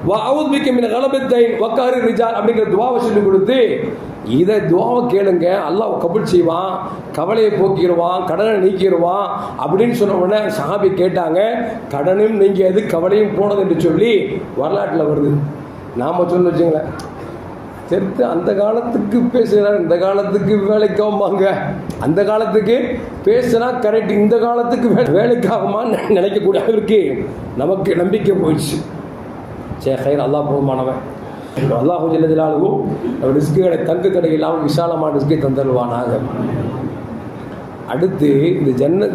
வ அஊது பிக்க மின் கலபத் தைன் வ கஹரி ரிஜால் அப்படிங்கிற துவாவை சொல்லி கொடுத்து, இதை துவாவை கேளுங்க, அல்லாஹ் கபூல் செய்வான், கவலையை போக்கிடுவான், கடனை நீக்கிடுவான் அப்படின்னு சொன்ன உடனே சஹாபி கேட்டாங்க, கடனும் நீங்கியது கவலையும் போனது என்று சொல்லி வரலாற்றில் வருது. நாம் சொல்ல வச்சுங்களேன், தெரித்து அந்த காலத்துக்கு பேசுகிறார், இந்த காலத்துக்கு வேலைக்காகுமாங்க, அந்த காலத்துக்கு பேசுனா கரெக்ட், இந்த காலத்துக்கு வேலைக்காகுமான்னு நினைக்கக்கூடிய அளவிற்கு நமக்கு நம்பிக்கை போயிடுச்சு. சே ஹைர், அல்லாஹ் போதுமானவன். அல்லாஹ் ஜல்ல ஜலாலுஹு ரிஸ்குகளை தங்கு தடை இல்லாமல் விசாலமான ரிஸ்கை தந்தருவானாக. அடுத்து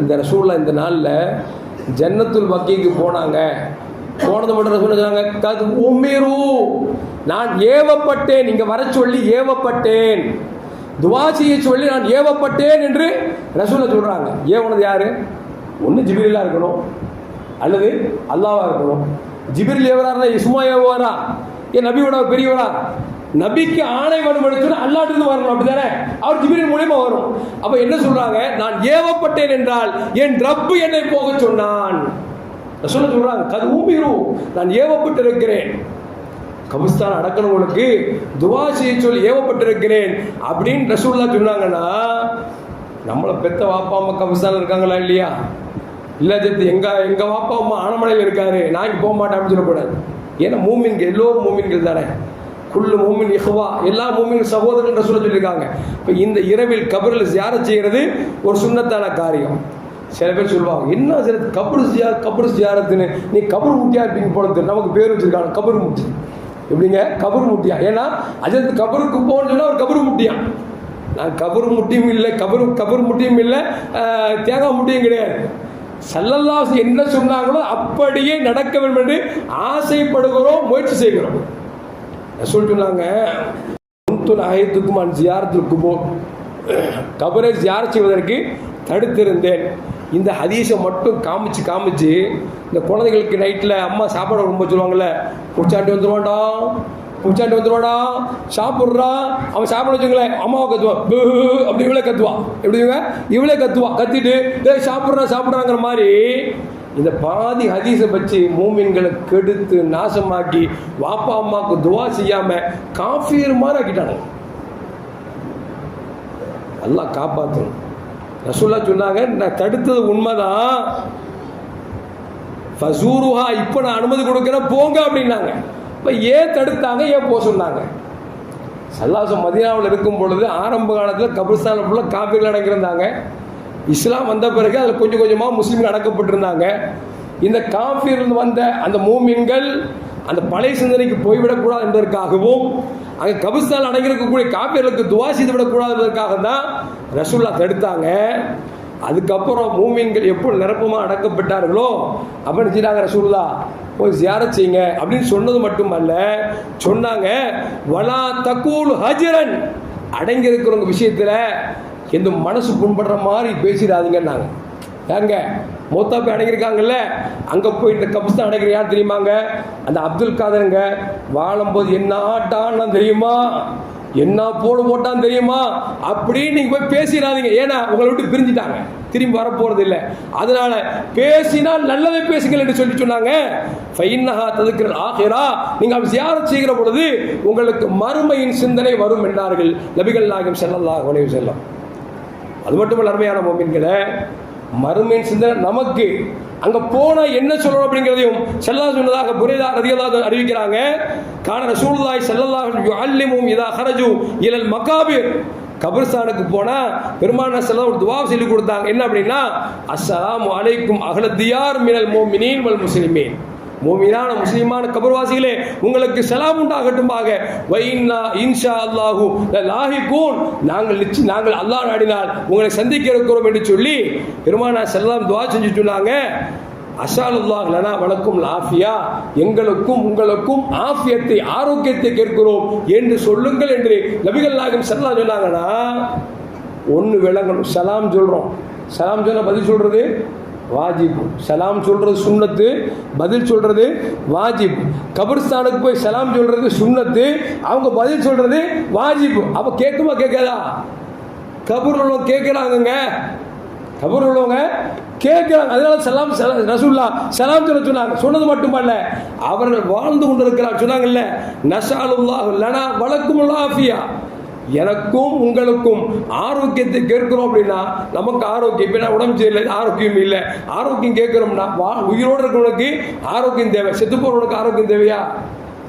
இந்த ரசூலுல்லாஹ் இந்த நாளில் ஜன்னத்துல் பக்கீக்கு போனாங்க. போனது மட்டும் ரசூலுல்லாஹ் சொன்னாங்க, கது உமிரு, நான் ஏவப்பட்டேன், இங்கே வர சொல்லி ஏவப்பட்டேன், துவா செய்ய சொல்லி நான் ஏவப்பட்டேன் என்று ரசூலுல்லாஹ் சொல்கிறாங்க. ஏவனது யாரு? ஒன்று ஜிப்ரீலா இருக்கணும் அல்லது அல்லாஹ்வா இருக்கணும். ஜிப்ரீல் ஏவராருன்னா சும்மா ஏவுவாரா? ஏன் நபியோட பெரியவரா? நபிக்கு ஆணை வலுப்படுத்தினா அல்லாஹ்விலிருந்து வரணும், அப்படிதானே? அவர் ஜிப்ரீல் மூலமா வரும். அப்ப என்ன சொல்றாங்க? நான் ஏவப்பட்டேன் என்றால் என் ரப்பு என்னை போக சொன்னான். ரசூலுல்லாஹ் சொல்றாங்க, கது உமிரு, நான் ஏவப்பட்டிருக்கிறேன், கபிஸ்தான் அடக்கணவங்களுக்கு துவா செய்ய சொல்லி ஏவப்பட்டிருக்கிறேன் அப்படின்னு ரசூலுல்லாஹ் சொன்னாங்கன்னா, நம்மளை பெத்த வாப்பா அம்மா கபிஸ்தான் இருக்காங்களா இல்லையா? இல்லை ஜெத்து எங்க வாப்பா அம்மா ஆனமலையில் இருக்காரு, நான் இங்கே போக மாட்டேன் அப்படின்னு சொல்லக்கூடாது. ஏன்னா மூமின்கள் எல்லோரும் மூமின்கள் தானே, குல்லு மூமின் இஹ்வா, எல்லா மூமின் சகோதரர்கள் ரசூலுல்லாஹ் சொல்லியிருக்காங்க. இப்போ இந்த இரவில் கபரில் ஜியாரத் செய்கிறது ஒரு சுன்னத்தான காரியம். சில பேர் சொல்லுவாங்க, என்ன சில கபரு ஜியாரத்துன்னு, நீ கபர் முட்டியா இருப்பீங்க போல, நமக்கு பேர் வச்சிருக்காங்க கபர் முட்டி. எப்படிங்க கபர் முட்டியா? ஏன்னா அஜத் கபருக்கு போகணுன்னா ஒரு கபர் முட்டியா. நான் கபர் முட்டியும் இல்லை, கபர் முட்டியும் இல்லை, தேங்காய் முட்டியும் கிடையாது. ஸல்லல்லாஹு என்ன சொன்னாங்களோ அப்படியே நடக்க வேண்டும் என்று ஆசைப்படுகிறோம், முயற்சி செய்கிறோம். ரசூல் சொன்னாங்க, கபரை ஜியாரத் செய்வதற்கு தடுத்திருந்தேன். இந்த ஹதீஸை மட்டும் காமிச்சு இந்த குழந்தைகளுக்கு நைட்டில் அம்மா சாப்பாடு ரொம்ப சொல்லுவாங்கள்ல, குச்சாண்டி வந்துடுவாடா சாப்பிட்றா, அவன் சாப்பிட வச்சுங்களேன், அம்மாவை கத்துவான் அப்படி இவளே கத்துவான். எப்படிங்க இவளே கத்திட்டு சாப்பிட்றாங்கிற மாதிரி இந்த பாதி ஹதீஸை வச்சு மூமின்களை கெடுத்து நாசமாக்கி வாப்பா அம்மாவுக்கு துவா செய்யாம காஃபீர் மாதிரி ஆக்கிட்டாங்க. அல்லாஹ் காப்பாற்றணும். ரசூலுல்லாஹ் சொன்னாங்க, நான் தடுத்தது உண்மைதான், ஃபஸூருஹா, இப்போ நான் அனுமதி கொடுக்குறேன் போங்க அப்படின்னாங்க. இப்போ ஏன் தடுத்தாங்க, ஏன் போக சொன்னாங்க? ஸல்லல்லாஹு மதீனாவில் இருக்கும் பொழுது ஆரம்ப காலத்தில் கபிரிஸ்தானில் ஃபுல்லாக காஃபிர்கள் அடங்கியிருந்தாங்க. இஸ்லாம் வந்த பிறகு அதில் கொஞ்சம் கொஞ்சமாக முஸ்லீம்கள் அடக்கப்பட்டிருந்தாங்க. இந்த காஃபிர்கள் வந்த அந்த மூமின்கள் அந்த பழைய சிந்தனைக்கு போய்விடக்கூடாது என்பதற்காகவும், அங்கே கபிரிஸ்தான் அடங்கியிருக்கக்கூடிய காஃபிர்களுக்கு துவா செய்து விடக்கூடாது என்பதற்காக தான் ரசூலுல்லாஹ் தடுத்தாங்க. அதுக்கப்புறம் மூமின்கள் எப்போ நிரப்பமாக அடக்கப்பட்டார்களோ அப்போ நினைச்சாங்க, ரசூலுல்லாஹ் போய் ஜியாரத் செய்யுங்க அப்படின்னு சொன்னது மட்டுமல்ல, சொன்னாங்க வலா தக்கூல் ஹஜ்ரன், அடங்கி இருக்கிறவங்க விஷயத்தில் எந்த மனசு புண்படுற மாதிரி பேசிடாதீங்கன்னாங்க. ஏங்க மூத்தா போய் அடங்கியிருக்காங்கல்ல, அங்கே போய் இந்த கபிஸ்தான் அடங்கிற யார் தெரியுமாங்க? அந்த அப்துல் காதருங்க. வாழும்போது என்ன ஆட்டான்னு தெரியுமா, என்ன போட்டான்னு தெரியுமா, அப்படின்னு நீங்கள் போய் பேசிடாதீங்க. ஏன்னா உங்களை விட்டு பிரிஞ்சுட்டாங்க, திரும்பி வரப்போறது இல்லை. அதனால பேசினால் நல்லதை பேசுங்கள் என்று சொன்னாங்க. ஃபைன்னஹா தذكر ஆகிரா, நீங்கள் ஜியாரத் செய்கிற பொழுது உங்களுக்கு மறுமையின் சிந்தனை வரும் என்றார்கள் நபிகள் நாயகம் ஸல்லல்லாஹு அலைஹி வஸல்லம். அது மட்டுமல்ல அருமையான முஃமின்களே, மறுமையின் சிந்தனை நமக்கு. அங்க போனா என்ன சொல்லணும் அப்படிங்கிறதையும் ஸல்லல்லாஹு சொன்னதாக புரைதா ரலியல்லாஹு அறிவிக்கிறாங்க. கான ரசூலுல்லாஹி ஸல்லல்லாஹு அலைஹி யுஅல்லிமுஹும் இதா ஹரஜு இலல் மகாபிர். கபிர்ஸ்தானுக்கு போனா பெருமானார் ஸல்லல்லாஹு ஒரு துஆ சொல்லி கொடுத்தாங்க. என்ன அப்படின்னா, அஸ்ஸலாமு அலைக்கும் அஹ்லத் தியார் மினல் முஃமினீன் வல் முஸ்லிமீன். மூமினான முஸ்லிமான கபர்வாசிகளே, உங்களுக்கு சலாம் உண்டாகட்டுமாக. வைன்னா இன்ஷா அல்லாஹு லாஹிகூன், நாங்கள் அல்லாஹ் நாடினால் உங்களை சந்திக்க இருக்கிறோம் என்று சொல்லி பெருமானார் ஸல்லல்லாஹு துஆ செஞ்சு சொன்னாங்க. அஸ்ஸலுல்லாஹ் லனா வலக்கும் ஆஃபியா, எங்களுக்கும் உங்களுக்கும் ஆஃபியத்தை ஆரோக்கியத்தை கேட்கிறோம் என்று சொல்லுங்கள் என்று நபிகள் நாயகம் ஸல்லல்லாஹு சொன்னாங்கன்னா, ஒன்று விளங்கணும். சலாம் சொல்றோம், சலாம் சொன்ன பதில் சொல்றது வாஜிப். சலாம் சொல்றது சுன்னத்து, பதில் சொல்றது வாஜிப். கபிர்ஸ்தானுக்கு போய் சலாம் சொல்றது சுன்னத்து, அவங்க பதில் சொல்றது வாஜிப். அப்ப கேட்குமா கேட்காதா? கபூர் உள்ளவங்க கேட்கிறாங்க, கபூர் உள்ளவங்க கேட்கிறாங்க. அதனால சலாம் ரசூலுல்லாஹ் சலாம் சொல்ல சொன்னாங்க. சொன்னது மட்டுமல்ல, அவர்கள் வாழ்ந்து கொண்டிருக்கிறார் சொன்னாங்கல்ல, நஸஅலுல்லாஹு லனா வலக்குமுல் ஆஃபியா, எனக்கும் உங்களுக்கும் ஆரோக்கியத்தை கேட்கிறோம் அப்படின்னா நமக்கு ஆரோக்கியம். இப்போ நான் உடம்பு சரியில்லை, ஆரோக்கியம் இல்லை, ஆரோக்கியம் கேட்கிறோம்னா உயிரோடு இருக்கிறவனுக்கு ஆரோக்கியம் தேவை, செத்து போறவனுக்கு ஆரோக்கியம் தேவையா?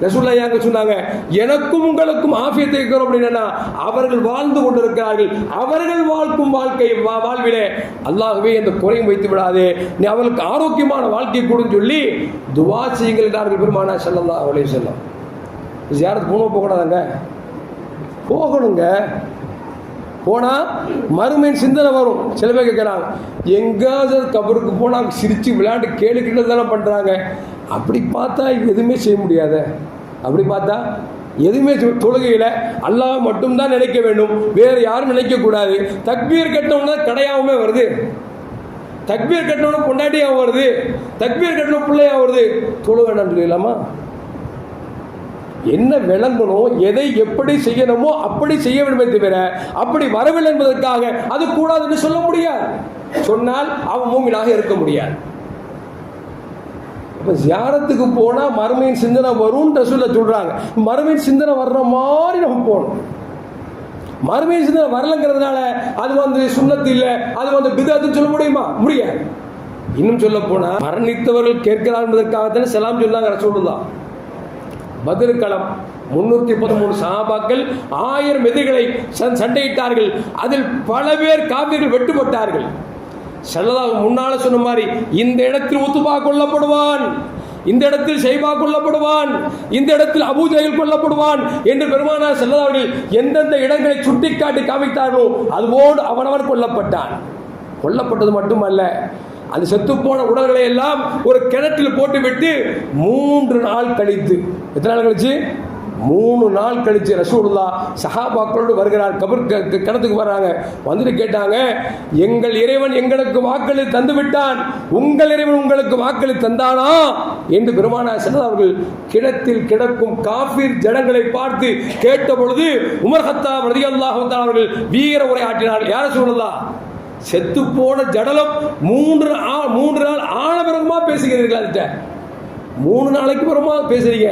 ரசூலுல்லாஹ் யாங்க சொன்னாங்க, எனக்கும் உங்களுக்கும் ஆஃபியத்தை கேட்கிறோம் அப்படின்னா அவர்கள் வாழ்ந்து கொண்டிருக்கிறார்கள், அவர்கள் வாழ்க்கும் வாழ்க்கை வாழ்விலே அல்லாஹ்வே இந்த குறையும் வைத்து விடாதே, நீ அவர்களுக்கு ஆரோக்கியமான வாழ்க்கை கொடுன்னு சொல்லி துஆ செய்யுங்கள் என்றார்கள் பெருமானார் ஸல்லல்லாஹு அலைஹி வஸல்லம். ஜியாரத் போகக்கூடாதாங்க, போகணுங்க. போனால் மறுமையின் சிந்தனை வரும். சில பேர் கேட்குறாங்க, எங்காவது கபருக்கு போனால் சிரித்து விளையாண்டு கேளுக்கிட்டு தானே பண்ணுறாங்க. அப்படி பார்த்தா எதுவுமே செய்ய முடியாத, அப்படி பார்த்தா எதுவுமே தொழுகையில் அல்லாஹ் மட்டும்தான் நினைக்க வேண்டும், வேறு யாரும் நினைக்கக்கூடாது. தக்பீர் கட்டணும்னா கடையாகவுமே வருது, தக்பீர் கட்டணும் பொண்டாட்டியாக வருது, தக்பீர் கட்டணும் பிள்ளையாக வருது. தொழு வேண்டாம்னு சொல்லிடலாமா? என்ன விளங்கணும், எதை எப்படி செய்யணுமோ அப்படி செய்ய வேண்டுமே தவிர அப்படி வரவில்லை என்பதற்காக அது கூடாதுன்னு சொல்ல முடியாது. சொன்னால் அவன் மூமினாக இருக்க முடியாது. அப்ப ஜியாரத்துக்கு போனா மறுமையின் சிந்தனை வரும் சொல்றாங்க. மறுமையின் சிந்தனை வர்ற மாதிரி நம்ம போகணும். மறுமையின் சிந்தனை வரலங்கிறதுனால அது சுன்னத்து இல்லை, அது பிதஅத்துன்னு சொல்ல முடியுமா? முடியாது. இன்னும் சொல்ல போனா மரணித்தவர்கள் கேட்கிறார் என்பதற்காகத்தானே சலாம் சொன்னாங்க ரசூலுல்லாஹ். பத்ர் களம் 313 சஹாபாக்கள் 1000 எதிரிகளை சண்டையிட்டார்கள். அதில் பல பேர் காபிர்கள் வெட்டுப்பட்டார்கள். ஸல்லல்லாஹு முன்னால சொன்ன மாதிரி, இந்த இடத்தில் உத்பா கொல்லப்படுவான், இந்த இடத்தில் ஷைபா கொல்லப்படுவான், இந்த இடத்தில் அபூ ஜஹல் கொல்லப்படுவான் என்று பெருமானார் ஸல்லல்லாஹு அவர்கள் எந்தெந்த இடங்களை சுட்டிக்காட்டி காமித்தார்களோ அதுபோடு அவனவன் கொல்லப்பட்டான். கொல்லப்பட்டது மட்டுமல்ல, அந்த செத்துப்போன உடல்களை எல்லாம் ஒரு கிணற்றில் போட்டுவிட்டு 3 நாள் கழித்து, எத்தனை நாள் கழிச்சு? 3 நாள் கழிச்சு ரசூலுல்லாஹ் சஹாபாக்களோடு வருகிறார். கிணத்துக்கு வர்றாங்க. வந்துட்டு கேட்டாங்க, எங்கள் இறைவன் எங்களுக்கு வாக்களி தந்து விட்டான், உங்கள் இறைவன் உங்களுக்கு வாக்களி தந்தானா என்று பெருமானார் ஸல்லல்லாஹு அவர்கள் கிணத்தில் கிடக்கும் காஃபிர் ஜனங்களை பார்த்து கேட்ட பொழுது உமர் கத்தாப் ரலியல்லாஹு தஆலா அவர்கள் வீர உரை ஆற்றினார்கள். யார ரசூலுல்லாஹ், செத்து போன ஜடலம் 3 நாள் ஆன பிறகுமா பேசுகிறீர்கள்? அதுட்ட 3 நாளைக்கு பிறகுமா பேசுறீங்க?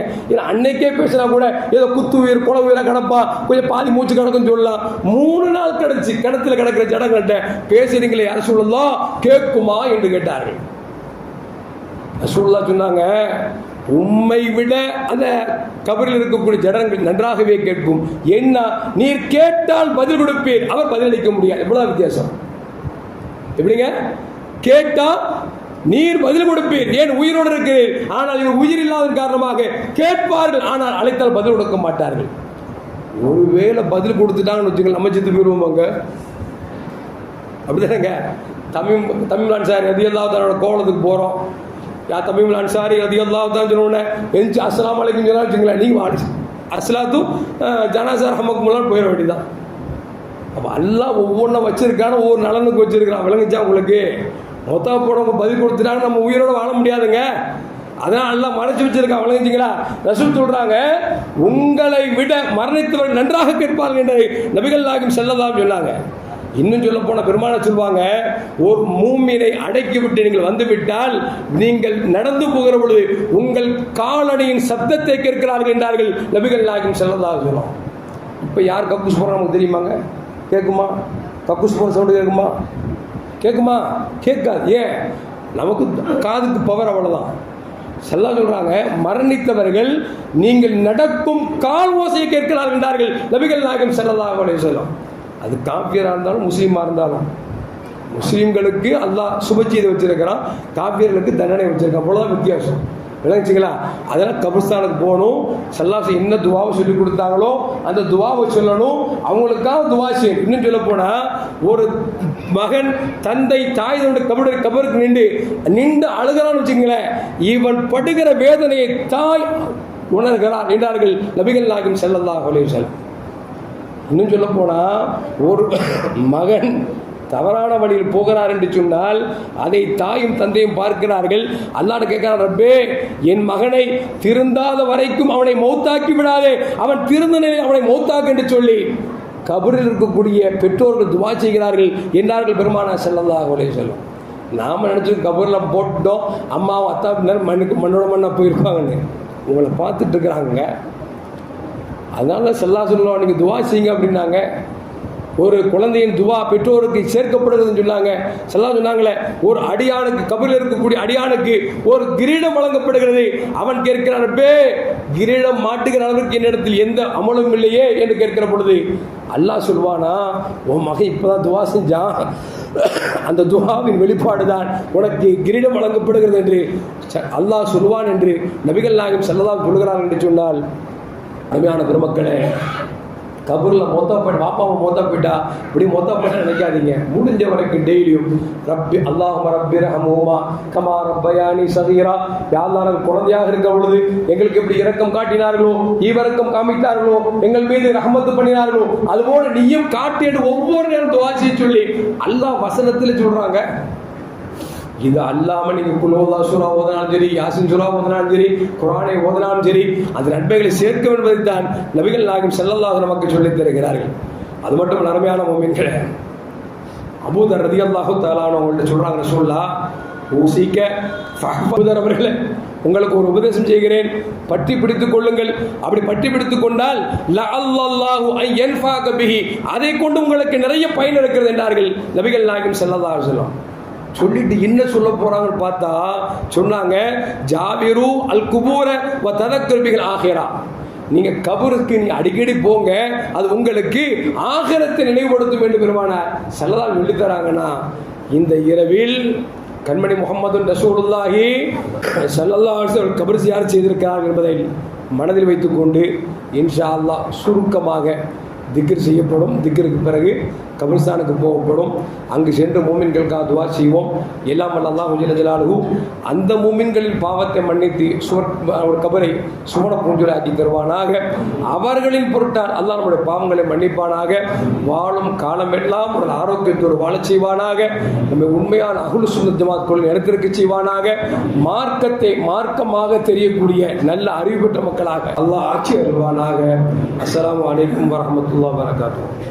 அன்னைக்கே பேசினா கூட ஏதோ குத்து உயிர் கொலை உயிரை கிடப்பா, கொஞ்சம் பாதி மூச்சு கிடக்குன்னு சொல்லலாம். 3 நாள் கிடச்சி கிணத்துல கிடக்கிற ஜடங்கள்ட்ட பேசுறீங்களே யார் சொல்லலாம், கேட்குமா என்று கேட்டார்கள். ரசூலுல்லாஹ் சொன்னாங்க, உம்மை விட அந்த கபரில் இருக்கக்கூடிய ஜடங்கள் நன்றாகவே கேட்கும். என்ன, நீர் கேட்டால் பதில் கொடுப்பீர், அவர் பதிலளிக்க முடியாது. எவ்வளவு வித்தியாசம்! எப்படிங்க? கேட்டா நீர் பதில் கொடுப்பீர், ஏன் உயிரோடு இருக்கிறீர், ஆனால் இவர் உயிர் இல்லாத காரணமாக கேட்பார்கள், ஆனால் அழைத்தால் பதில் கொடுக்க மாட்டார்கள். ஒருவேளை பதில் கொடுத்துட்டாங்கன்னு வச்சுக்கோங்க, நம்ம செத்து போயிருவோங்க. அப்படிதானங்க? தமிழ் அன்சாரி ரலியல்லாஹு தஆலா கோலத்துக்கு போகிறோம். தமிழ் அன்சாரி ரலியல்லாஹு தஆலா சொன்னோன்னே எந்திச்சு அஸ்ஸலாமு அலைக்கும் சொன்னா வச்சுங்களேன், நீங்கள் அஸ்ஸலாத்து ஜனாஸா ரஹமக்குமுல்லாஹ் போயிட வேண்டியதான். அப்போ அல்லாஹ் ஒவ்வொன்றா வச்சிருக்கான, ஒவ்வொரு நலனுக்கு வச்சிருக்கிறான். விளங்குச்சா உங்களுக்கு? மொத்தா போனவங்க பதில் கொடுத்துட்டாங்க, நம்ம உயிரோட வாழ முடியாதுங்க. அதான் எல்லாம் மறைச்சு வச்சிருக்கான். விளங்குச்சிங்களா? ரசூல் சொல்றாங்க, உங்களை விட மரணித்தவர்கள் நன்றாக கேட்பார்கள் என்று நபிகள் நாயகம் ஸல்லல்லாஹு சொன்னாங்க. இன்னும் சொல்ல போன பெருமானார் சொல்வாங்க, ஒரு மூமினை அடக்கி விட்டு நீங்கள் வந்துவிட்டால் நீங்கள் நடந்து போகிற பொழுது உங்கள் காலடியின் சப்தத்தை கேட்கிறார்கள் என்றார்கள் நபிகள் நாயகம் ஸல்லல்லாஹு அலைஹி வஸல்லம். இப்போ யார் கக்கூஸ் போடுறாங்க நமக்கு தெரியுமாங்க? கேட்குமா? கக்கூஸ் போகிற சவுண்டு கேட்குமா? கேட்குமா? கேட்காது. ஏன்? நமக்கு காதுக்கு பவர் அவ்வளோதான். ஸல்லல்லாஹு சொல்கிறாங்க, மரணித்தவர்கள் நீங்கள் நடக்கும் கால் ஓசையை கேட்கிறார்கள் என்றார்கள் நபிகள் நாயகம் ஸல்லல்லாஹு அலைஹி வஸல்லம். அது காஃபியராக இருந்தாலும் முஸ்லீமாக இருந்தாலும். முஸ்லீம்களுக்கு அல்லாஹ் சுபச்செய்தி வச்சிருக்கிறான், காஃபியர்களுக்கு தண்டனை வச்சிருக்கான். அவ்வளோதான் வித்தியாசம். விளங்குச்சிங்களா? அதெல்லாம் கபிரிஸ்தானுக்கு போகணும். ஸல்லல்லாஹு என்ன துவாவை சொல்லி கொடுத்தாங்களோ அந்த துவாவை சொல்லணும், அவங்களுக்காக துவா செய்யணும். இன்னும் சொல்ல போனால், ஒரு மகன் தந்தை தாய் கபருக்கு நின்று அழுகிறான்னு வச்சுங்களேன், இவன் படுகிற வேதனையை தாய் உணர்கிறார் என்றார்கள் நபிகள் நாயகம் ஸல்லல்லாஹு அலைஹி வஸல்லம். இன்னும் சொல்ல போனால், ஒரு மகன் தவறான வழியில் போகிறார் என்று சொன்னால் அதை தாயும் தந்தையும் பார்க்கிறார்கள். அல்லாஹ் கேட்கிறார், ரப்பே என் மகனை திருந்தாத வரைக்கும் அவனை மௌத்தாக்கி விடாதே, அவன் திருந்த நிலையில் அவனை மௌத்தாக்கு என்று சொல்லி கபரில் இருக்கக்கூடிய பெற்றோர்கள் துவா செய்கிறார்கள் என்றார்கள் பெருமானார் ஸல்லல்லாஹு அலைஹி வஸல்லம். நாம் நினச்சி கபரில் போட்டுட்டோம், அம்மாவும் அத்தா மண்ணோட மண்ணாக போயிருப்பாங்கன்னு. உங்களை பார்த்துட்டு இருக்கிறாங்க. அதனால ஸல்லல்லாஹு சொல்லுவாங்க, நீங்கள் துவா செய்யுங்க அப்படின்னாங்க. ஒரு குழந்தையின் துவா பெற்றோருக்கு சேர்க்கப்படுகிறதுன்னு சொன்னாங்க. ஸல்லல்லாஹு சொன்னாங்களே, ஒரு அடியானுக்கு கபரில் இருக்கக்கூடிய அடியானுக்கு ஒரு கிரீடம் வழங்கப்படுகிறது. அவன் கேட்கிறான், ரப்பே கிரீடம் மாட்டுகிற அளவுக்கு என்னிடத்தில் எந்த அமலும் இல்லையே என்று கேட்கிற பொழுது அல்லாஹ் சொல்வானா, உன் மகன் இப்போதான் துவா செஞ்சான், அந்த துவாவின் வெளிப்பாடு தான் உனக்கு கிரீடம் வழங்கப்படுகிறது என்று அல்லாஹ் சொல்வான் என்று நபிகள் நாயகம் ஸல்லல்லாஹு சொல்கிறார்கள் என்று சொன்னால், அருமையான பெருமக்களே, கபூரில் பாப்பாவை மொத்தா போயிட்டா இப்படி மொத்தா போயிட்டா நினைக்காதீங்க. முடிஞ்ச வரைக்கும் டெய்லியும் ரப்பி அல்லாஹும்ம ரப்பி ரஹ்மஹுமா கமா ரப்பயானி சகீரா, யாழ்லாஹ் குழந்தையாக இருக்க பொழுது எங்களுக்கு எப்படி இரக்கம் காட்டினார்களோ, ஈவிரக்கம் காமித்தார்களோ, எங்கள் மீது ரஹ்மத்து பண்ணினார்களோ, அதுபோல நீயும் காட்டி என்று ஒவ்வொரு நேரம் துஆ செய்ய சொல்லி அல்லாஹ் வசனத்தில் சொல்றாங்க. இது அல்லாமல் நீங்கள் குலோதா சூரா ஓதனாலும் சரி, யாசின் சூரா ஓதனாலும் சரி, குரானை ஓதனாலும் சரி, அந்த நன்மைகளை சேர்க்க என்பதை தான் நபிகள் நாயகம் ஸல்லல்லாஹு நமக்கு சொல்லித் தருகிறார்கள். அது மட்டும் அருமையான முஃமின்களே, அபூ தர் ரலியல்லாஹு தஆலா அவங்கள்ட்ட சொல்றாங்க, ரசூலுல்லாஹ் ஊசிக்க ஃபஹ்ஃபுதர் அவர்களே, உங்களுக்கு ஒரு உபதேசம் செய்கிறேன், பற்றி பிடித்துக் கொள்ளுங்கள். அப்படி பற்றி பிடித்துக் கொண்டால் லஅல்லல்லாஹு அன் யன்ஃபஅக பிஹி, அதை கொண்டு உங்களுக்கு நிறைய பயன் இருக்கிறது என்றார்கள் நபிகள் நாயகம் ஸல்லல்லாஹு அலைஹி வஸல்லம். சொல்லிட்டு என்ன சொல்ல போறாங்கன்னு பார்த்தா சொன்னாங்க, ஜாவிரு அல் குபூர வ ததக்கர் பில் ஆகிரா, நீங்க கபருக்கு நீ அடிக்கடி போங்க, அது உங்களுக்கு ஆகிரத்தை நினைவுபடுத்தும் என்று பெருமானார் ஸல்லல்லாஹு சொல்லி தராங்கன்னா, இந்த இரவில் கண்மணி முஹம்மது ரசூலுல்லாஹி ஸல்லல்லாஹு அலைஹி வஸல்லம் கபர் ஜியாரத் செய்திருக்கிறார்கள் என்பதை மனதில் வைத்துக்கொண்டு இன்ஷா அல்லாஹ் சுருக்கமாக திக்ர் செய்யப்படும். திக்ருக்கு பிறகு கபிரிஸ்தானுக்கு போகப்படும். அங்கு சென்று மூமின்களுக்காக துவா செய்வோம். எல்லாம் அல்லாஹ் ஜல்ல ஜலாலுஹு அந்த மூமின்களின் பாவத்தை மன்னித்து ஒரு கபரை சுவன பூஞ்சலாக்கி தருவானாக. அவர்களின் பொருட்டால் அல்லாஹ் நம்முடைய பாவங்களை மன்னிப்பானாக. வாழும் காலமெல்லாம் ஒரு ஆரோக்கியத்தோடு வாழச் செய்வானாக. நம்மை உண்மையான அஹ்லு சுன்னத் ஜமாத் கொள்கை இடத்திற்கு செய்வானாக. மார்க்கத்தை மார்க்கமாக தெரியக்கூடிய நல்ல அறிவு பெற்ற மக்களாக அல்லாஹ் ஆட்சி அருள்வானாக. அஸ்ஸலாமு அலைக்கும் வரஹ்மத்துல்லாஹி வபரகாத்துஹு.